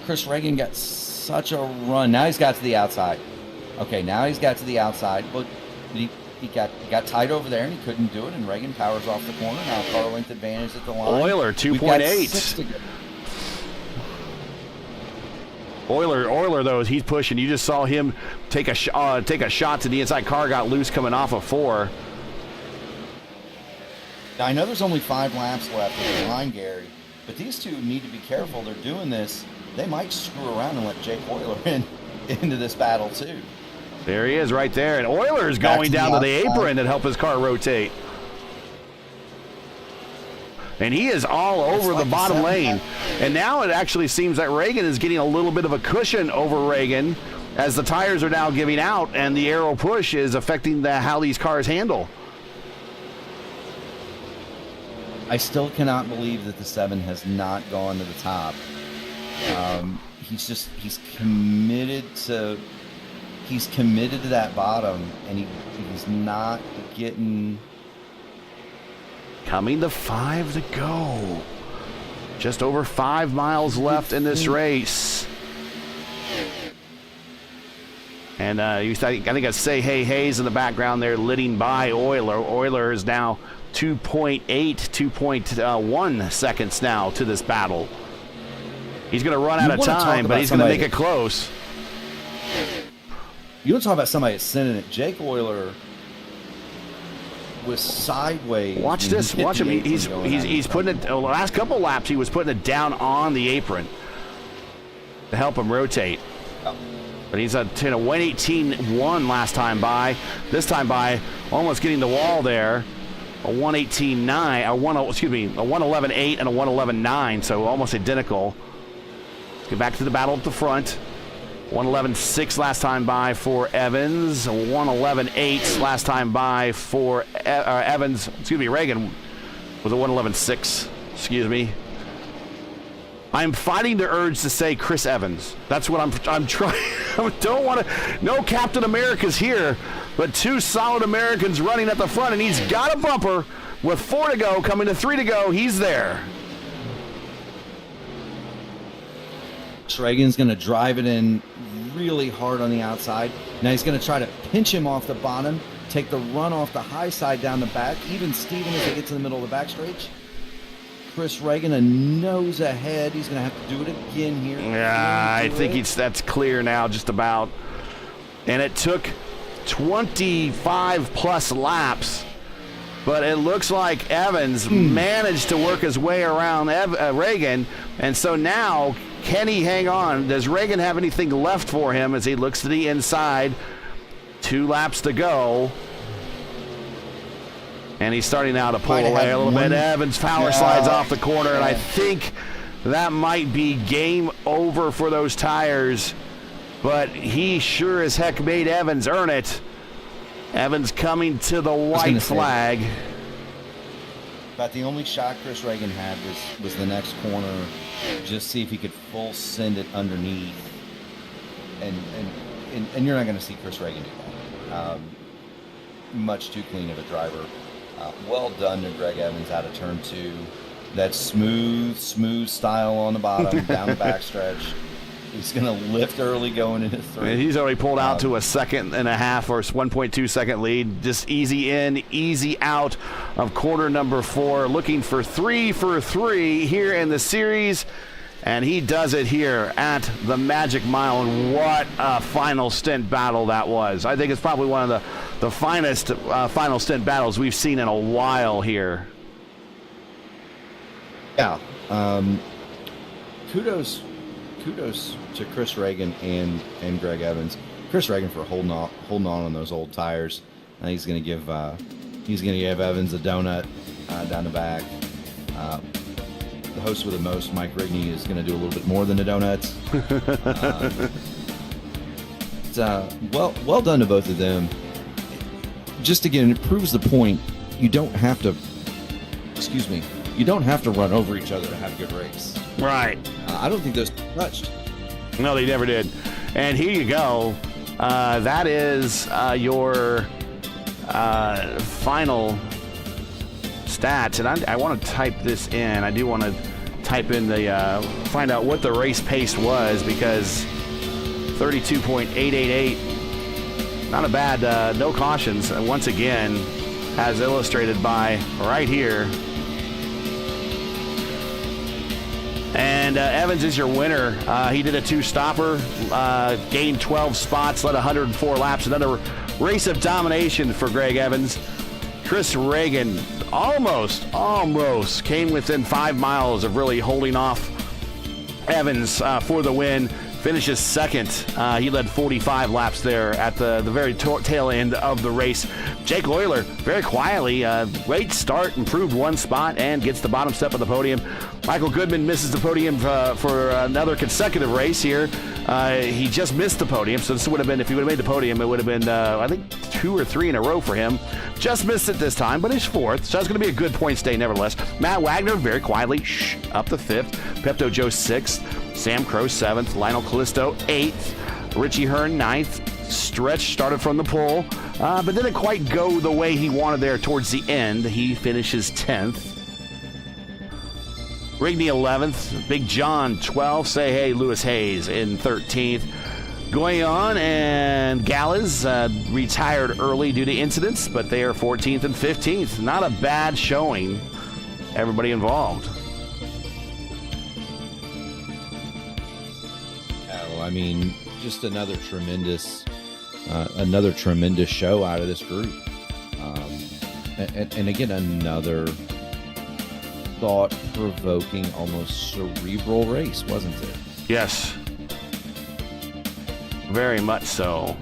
Chris Reagan got such a run. Now he's got to the outside. Okay, now he's got to the outside. Look, he got tight over there and he couldn't do it. And Reagan powers off the corner. Now car length advantage at the line. Euler 2.8. Euler, though, as he's pushing, you just saw him take a shot to the inside. Car got loose coming off of 4. Now, I know there's only 5 laps left at the line, Gary, but these two need to be careful. They're doing this. They might screw around and let Jake Euler into this battle, too. There he is right there. And Euler's going down to the apron to help his car rotate. And he is all over the bottom lane. And now it actually seems that Reagan is getting a little bit of a cushion over Reagan as the tires are now giving out and the aero push is affecting how these cars handle. I still cannot believe that the 7 has not gone to the top. He's committed to that bottom, and he's not getting. Coming to 5 to go. Just over 5 miles left in this race. And I think I say Hey Hayes in the background there, leading by Euler. Euler is now 2.1 seconds now to this battle. He's going to run out of time, but he's going to make it close. You want to talk about somebody that's sending it. Jake Euler was sideways. Watch this. Watch him. He's putting it. The last couple laps, he was putting it down on the apron to help him rotate. Oh. But he's at a 118.1 last time by. This time by, almost getting the wall there. A 118.9. A 111.8 and a 111.9. So almost identical. Let's get back to the battle at the front. 111.6 last time by for Evans. 111.8 last time by for Evans. Reagan was a 111.6. Excuse me. I'm fighting the urge to say Chris Evans. That's what I'm trying. I don't want to. No Captain America's here, but 2 solid Americans running at the front, and he's got a bumper with 4 to go, coming to 3 to go. He's there. Reagan's going to drive it in really hard on the outside. Now he's going to try to pinch him off the bottom, take the run off the high side down the back. Even Steven as they get to the middle of the backstretch. Chris Reagan a nose ahead. He's going to have to do it again here. Yeah, I think that's clear now just about. And it took 25 plus laps, but it looks like Evans managed to work his way around Reagan. And so now, can he hang on? Does Reagan have anything left for him as he looks to the inside? 2 laps to go. And he's starting now to pull away a little bit. Evans power slides off the corner, and I think that might be game over for those tires. But he sure as heck made Evans earn it. Evans coming to the white flag. About the only shot Chris Reagan had was the next corner. Just see if he could full send it underneath. And you're not going to see Chris Reagan do that. Much too clean of a driver. Well done to Greg Evans out of turn 2. That smooth style on the bottom, down the backstretch. He's going to lift early going into 3. And he's already pulled out to a 1.5 or 1.2 second lead. Just easy in, easy out of quarter number 4. Looking for 3 for 3 here in the series. And he does it here at the Magic Mile. And what a final stint battle that was. I think it's probably one of the finest final stint battles we've seen in a while here. Yeah. Kudos to Chris Reagan and Greg Evans. Chris Reagan for holding on those old tires. And he's going to give Evans a donut down the back. The host with the most, Mike Rigney, is going to do a little bit more than the donuts. Well done to both of them. Just again, it proves the point. You don't have to. Excuse me. You don't have to run over each other to have a good race. Right. I don't think those touched. No, they never did. And here you go. That is your final stats. And I want to type this in. I do want to type in the find out what the race pace was, because 32.888, not a bad, no cautions. And once again, as illustrated by right here. And Evans is your winner. He did a two-stopper, gained 12 spots, led 104 laps. Another race of domination for Greg Evans. Chris Reagan almost came within 5 miles of really holding off Evans for the win. Finishes second. He led 45 laps there at the very tail end of the race. Jake Euler, very quietly, late start, improved 1 spot, and gets the bottom step of the podium. Michael Goodman misses the podium for another consecutive race here. He just missed the podium, so this would have been, if he would have made the podium, it would have been, I think, 2 or 3 in a row for him. Just missed it this time, but he's 4th, so it's going to be a good points day nevertheless. Matt Wagner, very quietly, up to 5th. Pepto Joe 6th. Sam Crow 7th. Lionel Callisto 8th. Richie Hearn 9th. Stretch started from the pole, but didn't quite go the way he wanted there towards the end. He finishes 10th. Rigney 11th. Big John 12th. Say hey, Lewis Hayes in 13th. Guyon and Gallas retired early due to incidents, but they are 14th and 15th. Not a bad showing. Everybody involved. I mean, just another tremendous show out of this group, and again, another thought-provoking, almost cerebral race, wasn't it? Yes, very much so.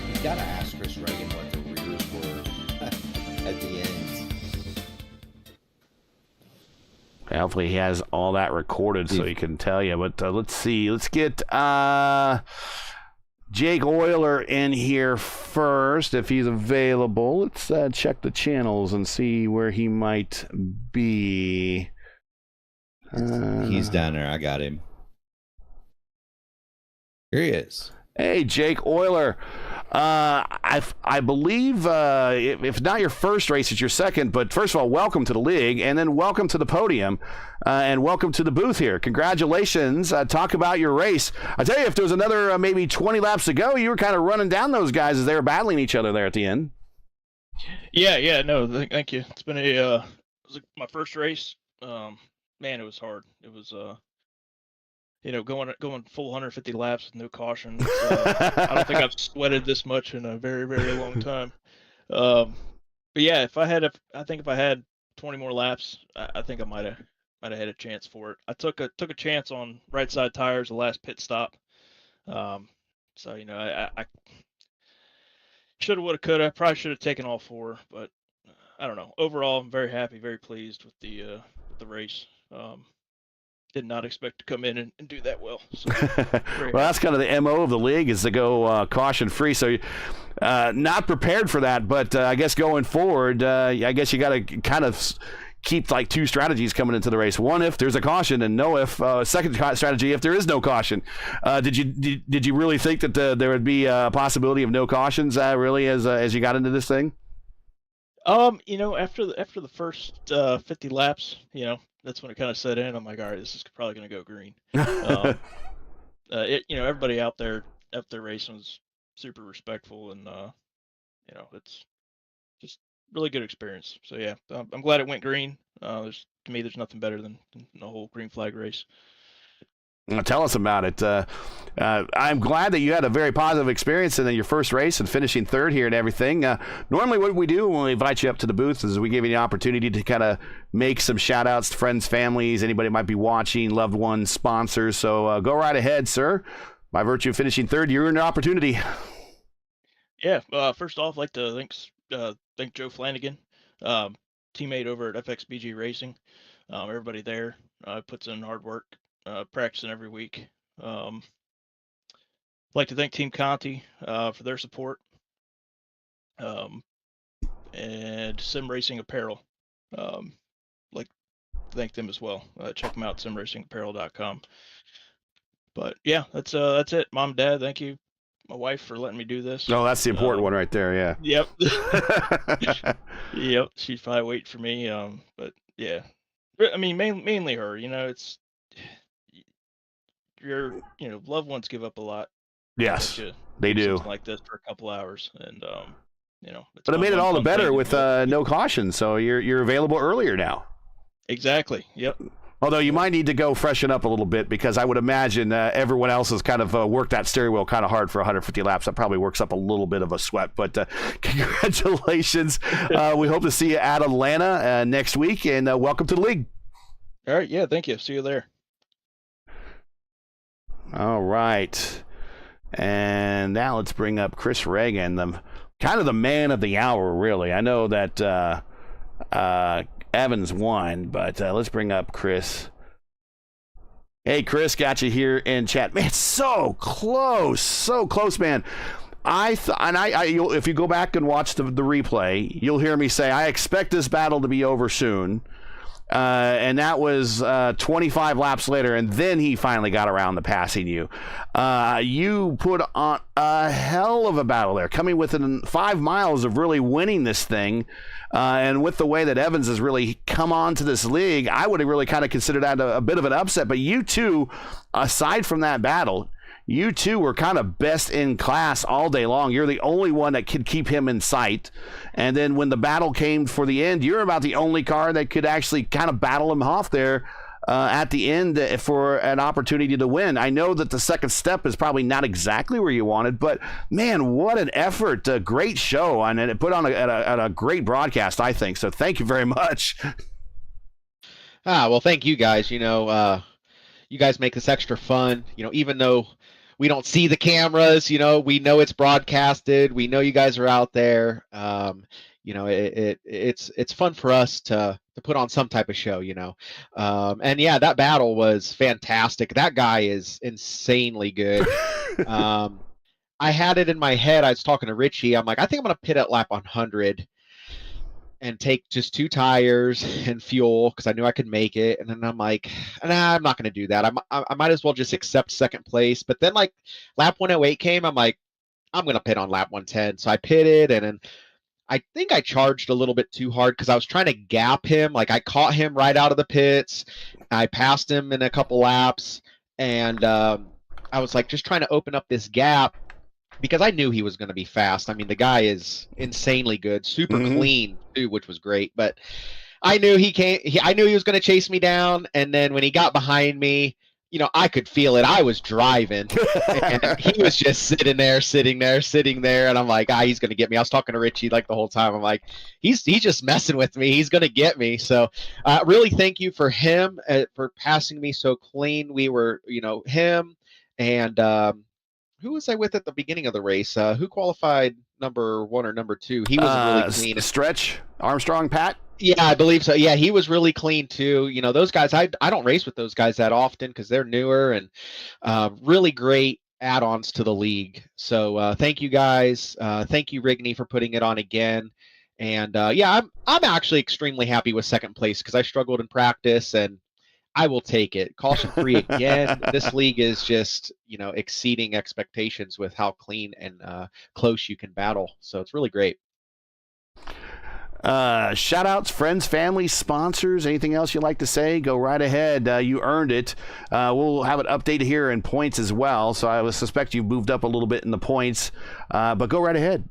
You gotta ask Chris Reagan what the rears were at the end. Hopefully he has all that recorded so he can tell you. But let's see. Let's get Jake Euler in here first, if he's available. Let's check the channels and see where he might be. He's down there. I got him. Here he is. Hey, Jake Euler. I believe, if not your first race, it's your second. But first of all, welcome to the league, and then welcome to the podium, and welcome to the booth here. Congratulations. Talk about your race. I tell you, if there was another maybe 20 laps to go, you were kind of running down those guys as they were battling each other there at the end. Yeah, no, thank you. It's been it was my first race. Man, it was hard. It was going full 150 laps with no caution. I don't think I've sweated this much in a very, very long time. But yeah, if I had 20 more laps, I think I might have had a chance for it. I took a chance on right side tires the last pit stop. So I should have, would have, could have. Probably should have taken all 4, but I don't know. Overall, I'm very happy, very pleased with the race. Did not expect to come in and do that well. So, well, that's kind of the MO of the league, is to go caution-free. So not prepared for that, but I guess going forward, I guess you got to kind of keep like 2 strategies coming into the race. One, if there's a caution, and no if. Second strategy, if there is no caution. Did you really think that there would be a possibility of no cautions really as you got into this thing? After the first 50 laps, that's when it kind of set in. I'm like, all right, this is probably going to go green. Everybody out there racing was super respectful, and it's just really good experience. So yeah, I'm glad it went green. To me, there's nothing better than the whole green flag race. Tell us about it. I'm glad that you had a very positive experience in your first race and finishing 3rd here and everything. Normally what we do when we invite you up to the booth is we give you the opportunity to kind of make some shout outs to friends, families, anybody might be watching, loved ones, sponsors. So go right ahead, sir. By virtue of finishing 3rd, you're in an opportunity. Yeah. First off, I'd like to thank Joe Flanagan, teammate over at FXBG Racing. Everybody there puts in hard work. Practicing every week. I'd like to thank Team Conti for their support. and Sim Racing Apparel. Like thank them as well. Check them out, simracingapparel.com. But yeah, that's it. Mom, Dad, thank you, my wife, for letting me do this. Oh, that's the important one right there. Yep. Yeah. Yep. She's probably waiting for me. But yeah, I mean, mainly her. It's your loved ones give up a lot. Yes, You they do. something like this for a couple hours, and it's But it made it all the better with no caution, so you're available earlier now. Exactly. Yep. Although you might need to go freshen up a little bit, because I would imagine everyone else has kind of worked that steering wheel kind of hard for 150 laps. That probably works up a little bit of a sweat. But congratulations. We hope to see you at Atlanta next week, and welcome to the league. All right. Yeah. Thank you. See you there. All right. And now let's bring up Chris Reagan, kind of the man of the hour, really. I know that Evans won, but let's bring up Chris. Hey, Chris, got you here in chat. Man, so close, man. If you go back and watch the replay, you'll hear me say, I expect this battle to be over soon. And that was 25 laps later, and then he finally got around to passing you. You put on a hell of a battle there, coming within 5 miles of really winning this thing. And with the way that Evans has really come on to this league, I would have really kind of considered that a bit of an upset. But you two, aside from that battle, you two were kind of best in class all day long. You're the only one that could keep him in sight. And then when the battle came for the end, you're about the only car that could actually kind of battle him off there at the end for an opportunity to win. I know that the second step is probably not exactly where you wanted, but man, what an effort. A great show. And it put on a great broadcast, I think. So thank you very much. Well, thank you guys. You guys make this extra fun, even though we don't see the cameras, we know it's broadcasted. We know you guys are out there. It's fun for us to put on some type of show, and yeah, that battle was fantastic. That guy is insanely good. I had it in my head. I was talking to Richie. I'm like, I think I'm going to pit at lap 100 and take just 2 tires and fuel, because I knew I could make it. And then I'm like, nah, I'm not going to do that. I might as well just accept second place. But then like lap 108 came, I'm like, I'm going to pit on lap 110. So I pitted, and then I think I charged a little bit too hard because I was trying to gap him. Like I caught him right out of the pits. I passed him in a couple laps, and I was like just trying to open up this gap, because I knew he was going to be fast. I mean, the guy is insanely good, super clean too, which was great. But I knew I knew he was going to chase me down. And then when he got behind me, I could feel it. I was driving, and he was just sitting there. And I'm like, he's going to get me. I was talking to Richie like the whole time. I'm like, he's just messing with me. He's going to get me. So really thank you for him for passing me so clean. We were, him and who was I with at the beginning of the race? Who qualified number 1 or number 2? He was really clean. Stretch Armstrong, Pat. Yeah, I believe so. Yeah, he was really clean too. Those guys, I don't race with those guys that often because they're newer, and really great add-ons to the league. So thank you guys. Thank you, Rigney, for putting it on again. And yeah, I'm actually extremely happy with second place because I struggled in practice, and I will take it. Caution-free again. This league is just, exceeding expectations with how clean and close you can battle. So it's really great. Shout outs, friends, family, sponsors, anything else you'd like to say? Go right ahead. You earned it. We'll have it updated here in points as well. So I would suspect you've moved up a little bit in the points, but go right ahead.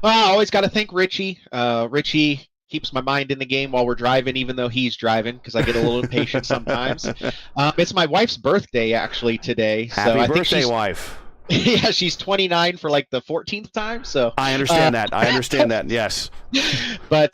I always got to thank Richie. Richie keeps my mind in the game while we're driving, even though he's driving, because I get a little impatient sometimes. It's my wife's birthday actually today. Happy birthday, wife. Yeah, she's 29 for like the 14th time. So I understand that. I understand that. Yes. But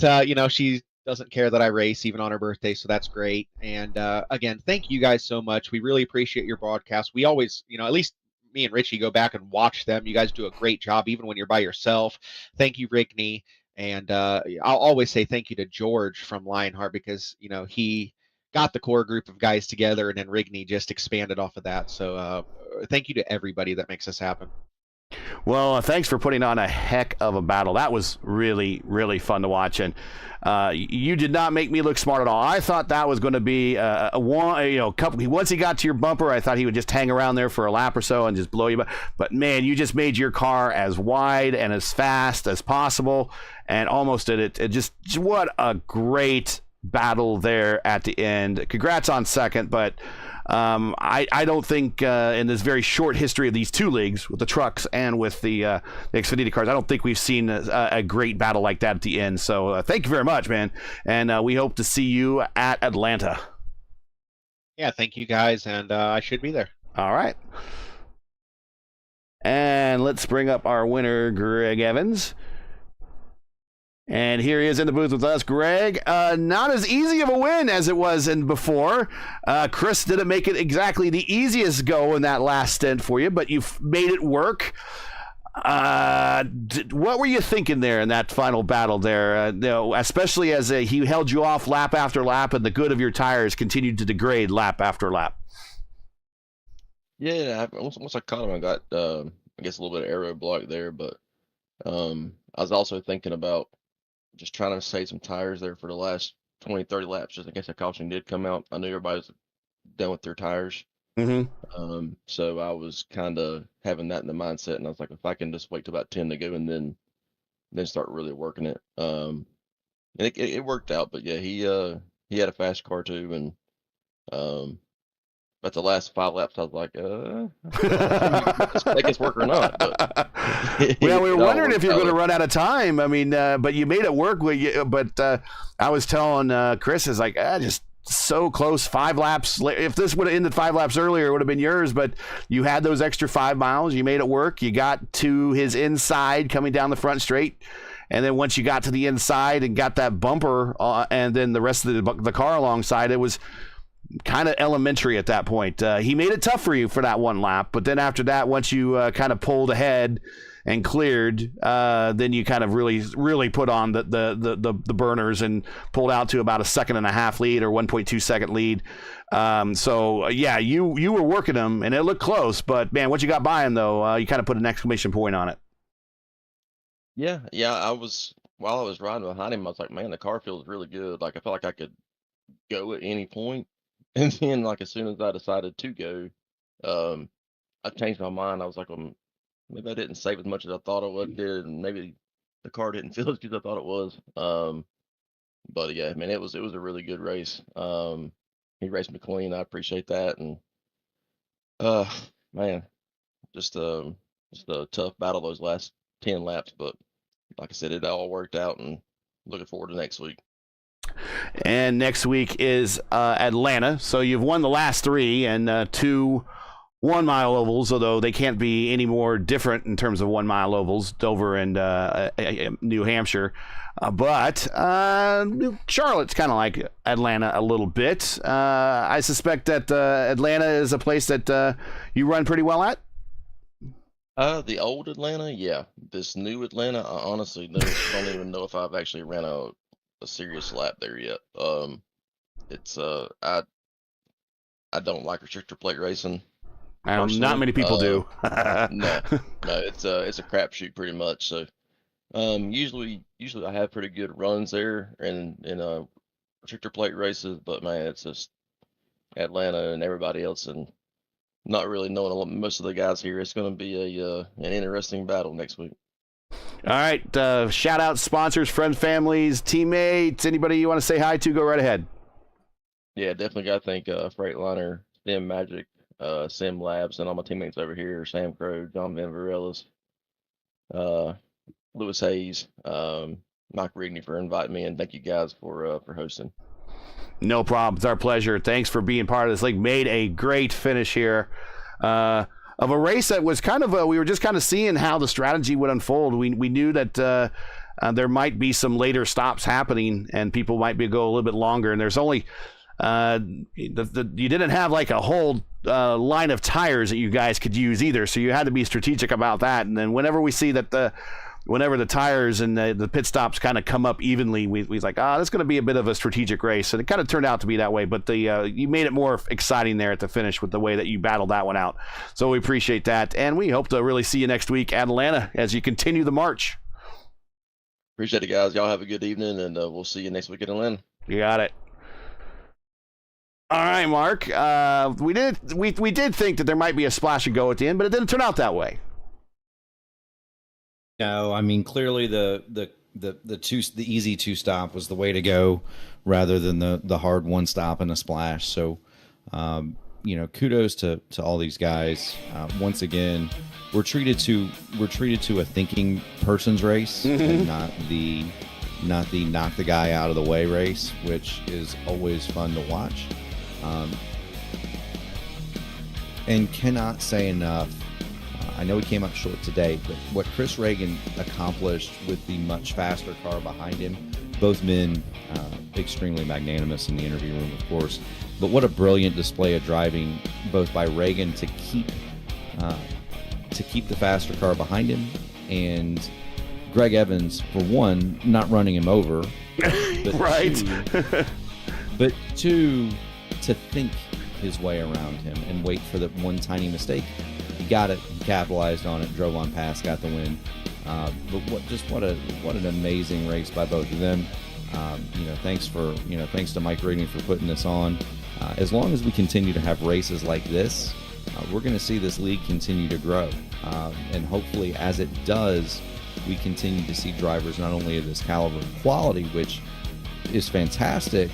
she doesn't care that I race even on her birthday, so that's great. And again, thank you guys so much. We really appreciate your broadcast. We always, at least me and Richie go back and watch them. You guys do a great job, even when you're by yourself. Thank you, Rigney. And I'll always say thank you to George from Lionheart, because he got the core group of guys together, and then Rigney just expanded off of that. So thank you to everybody that makes this happen. Well, thanks for putting on a heck of a battle. That was really, really fun to watch, and you did not make me look smart at all. I thought that was going to be a one, couple. Once he got to your bumper, I thought he would just hang around there for a lap or so and just blow you. But man, you just made your car as wide and as fast as possible, and almost did it. Just what a great battle there at the end. Congrats on second, but. I don't think in this very short history of these two leagues with the trucks and with the Xfinity cars, I don't think we've seen a great battle like that at the end. So thank you very much, man. And we hope to see you at Atlanta. Yeah, thank you guys, and I should be there. All right. And let's bring up our winner, Greg Evans. And here he is in the booth with us, Greg. Not as easy of a win as it was in before. Chris didn't make it exactly the easiest go in that last stint for you, but you made it work. What were you thinking there in that final battle there? Especially as he held you off lap after lap, and the good of your tires continued to degrade lap after lap. Yeah, once I caught him, I got I guess a little bit of aero block there, but I was also thinking about just trying to save some tires there for the last 20, 30 laps, just in case a caution did come out. I knew everybody was done with their tires. Mm-hmm. So I was kind of having that in the mindset, and I was like, if I can just wait till about 10 to go and then start really working it. And it worked out, but yeah, he had a fast car too, and but the last 5 laps, I was like, make this work or not. But well, we were wondering if you're going to run out of time. I mean, but you made it work. But I was telling Chris, is like, just so close. 5 laps. If this would have ended 5 laps earlier, it would have been yours. But you had those extra 5 miles. You made it work. You got to his inside coming down the front straight. And then once you got to the inside and got that bumper and then the rest of the car alongside, it was kind of elementary at that point. He made it tough for you for that one lap, but then after that, once you kind of pulled ahead and cleared, then you kind of really put on the burners and pulled out to about a 1.5 lead or 1.2 second lead. So yeah, you were working him and it looked close, but man, once you got by him though, you kind of put an exclamation point on it. Yeah. While I was riding behind him, I was like, man, the car feels really good. Like I felt like I could go at any point. And then, like, as soon as I decided to go, I changed my mind. I was like, well, maybe I didn't save as much as I thought I would did, and maybe the car didn't feel as good as I thought it was. But yeah, man, it was a really good race. He raced me clean. I appreciate that, and man, just a tough battle those last 10 laps. But like I said, it all worked out, and looking forward to next week. And next week is Atlanta. So you've won the last 3 and 2 1-mile ovals, although they can't be any more different in terms of 1-mile ovals, Dover and New Hampshire. But Charlotte's kind of like Atlanta a little bit. I suspect that Atlanta is a place that you run pretty well at. The old Atlanta, yeah. This new Atlanta, I honestly don't even know if I've actually ran a serious lap there yet. It's I don't like restrictor plate racing. Not many people do. No, it's a crapshoot pretty much. So usually I have pretty good runs there in restrictor plate races, but man, it's just Atlanta and everybody else, and not really knowing most of the guys here. It's going to be an interesting battle next week. All right, shout out sponsors, friends, families, teammates, anybody you want to say hi to, go right ahead. Yeah, definitely got to thank Freightliner, Sim Magic, Sim Labs, and all my teammates over here, Sam Crow, John Van Varellas, Lewis Hayes, Mike Rigney for inviting me, and thank you guys for hosting. No problem. It's our pleasure. Thanks for being part of this league. Made a great finish here. Of a race that was kind of we were just kind of seeing how the strategy would unfold. We knew that there might be some later stops happening and people might go a little bit longer. And there's only you didn't have like a whole line of tires that you guys could use either. So you had to be strategic about that. And then whenever we see that the whenever the tires and the pit stops kind of come up evenly, we was like, that's going to be a bit of a strategic race. And it kind of turned out to be that way. But you made it more exciting there at the finish with the way that you battled that one out. So we appreciate that. And we hope to really see you next week at Atlanta as you continue the march. Appreciate it, guys. Y'all have a good evening, and we'll see you next week in Atlanta. You got it. All right, Mark. We did think that there might be a splash and go at the end, but it didn't turn out that way. No, I mean clearly the easy 2-stop was the way to go, rather than the hard 1-stop and a splash. So, kudos to all these guys. Once again, we're treated to a thinking person's race, and not the knock the guy out of the way race, which is always fun to watch. And cannot say enough. I know he came up short today, but what Chris Reagan accomplished with the much faster car behind him, both men extremely magnanimous in the interview room, of course, but what a brilliant display of driving, both by Reagan to keep the faster car behind him, and Greg Evans, for one, not running him over, but right. but two, to think his way around him and wait for the one tiny mistake. He got it, he capitalized on it, drove on past, got the win. But what an amazing race by both of them. Thanks to Mike Rigney for putting this on. As long as we continue to have races like this, we're going to see this league continue to grow. And hopefully, as it does, we continue to see drivers not only of this caliber and quality, which is fantastic,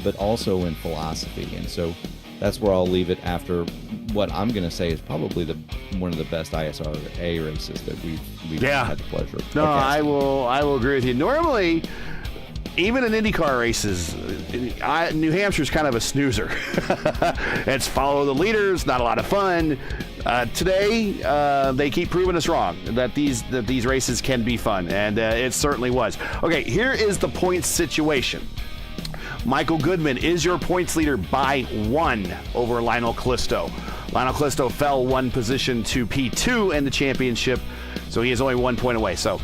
but also in philosophy. And so that's where I'll leave it after what I'm going to say is probably one of the best ISRA races that we've had the pleasure of. No, I will agree with you. Normally, even in IndyCar races, New Hampshire's kind of a snoozer. It's follow the leaders, not a lot of fun. Today, they keep proving us wrong that these races can be fun, and it certainly was. Okay, here is the points situation. Michael Goodman is your points leader by 1 over Lionel Callisto. Lionel Callisto fell 1 position to P2 in the championship, so he is only 1 point away. So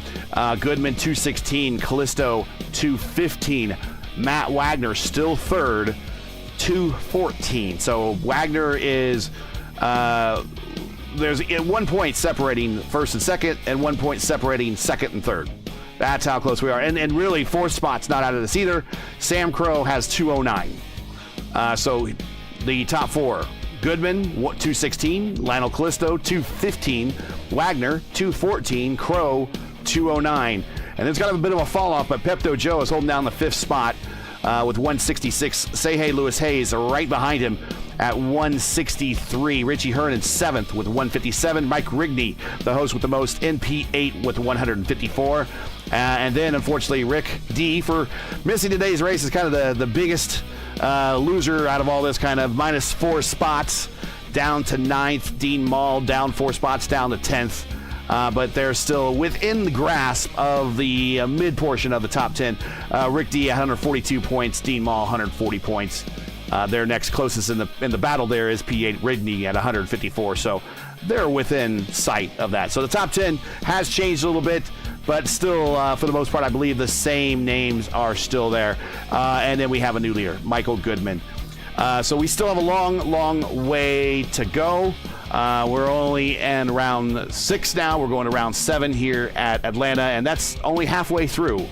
Goodman 216, Callisto 215, Matt Wagner still third, 214. So Wagner is there's 1 point separating first and second, and 1 point separating second and third. That's how close we are. And really, 4th spot's not out of this either. Sam Crow has 209. So the top 4, Goodman, 216, Lionel Callisto, 215, Wagner, 214, Crow, 209. And there's kind of a bit of a fall-off, but Pepto Joe is holding down the 5th spot with 166. Say Hey Lewis Hayes right behind him at 163. Richie Hearn in 7th with 157. Mike Rigney, the host with the most, in P8 with 154. And then, unfortunately, Rick D, for missing today's race, is kind of the biggest loser out of all this, kind of minus 4 spots down to 9th. Dean Mall down 4 spots down to 10th. But they're still within the grasp of the mid portion of the top 10. Rick D, 142 points. Dean Mall, 140 points. Their next closest in the battle there is P8 Rigney at 154. So they're within sight of that. So the top 10 has changed a little bit, but still, for the most part, I believe the same names are still there. And then we have a new leader, Michael Goodman. So we still have a long way to go. We're only in round 6 now. We're going to round 7 here at Atlanta, and that's only halfway through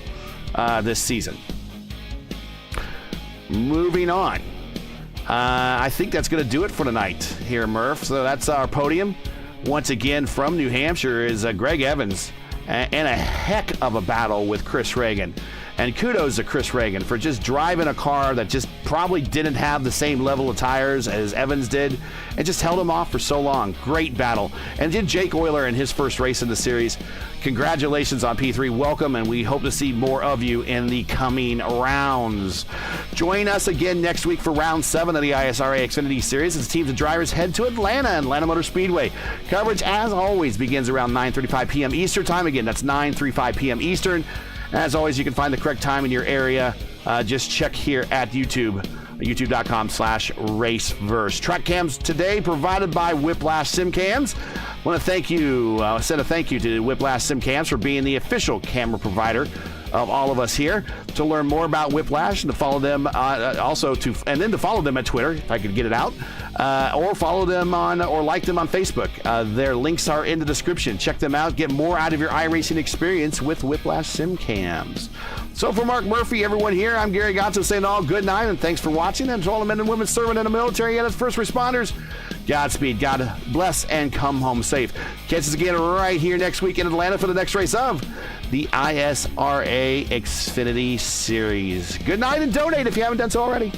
this season. Moving on. I think that's going to do it for tonight here, Murph. So that's our podium. Once again, from New Hampshire is Greg Evans, and a heck of a battle with Chris Reagan. And kudos to Chris Reagan for just driving a car that just probably didn't have the same level of tires as Evans did, and just held him off for so long. Great battle. And then Jake Euler in his first race in the series. Congratulations on P3. Welcome, and we hope to see more of you in the coming rounds. Join us again next week for round 7 of the ISRA Xfinity Series as teams and drivers head to Atlanta Motor Speedway. Coverage, as always, begins around 9:35 p.m. Eastern Time. Again, that's 9:35 p.m. Eastern. As always, you can find the correct time in your area. Just check here at YouTube, youtube.com/raceverse. Track cams today provided by Whiplash Sim Cams. Want to thank you, send a thank you to Whiplash Sim Cams for being the official camera provider of all of us here. To learn more about Whiplash and to follow them, and then to follow them at Twitter, if I could get it out, or follow them or like them on Facebook. Their links are in the description. Check them out. Get more out of your iRacing experience with Whiplash Sim Cams. So for Mark Murphy, everyone here, I'm Gary Gatto saying all good night and thanks for watching. And to all the men and women serving in the military and as first responders, Godspeed, God bless, and come home safe. Catch us again right here next week in Atlanta for the next race of the ISRA Xfinity Series. Good night and donate if you haven't done so already.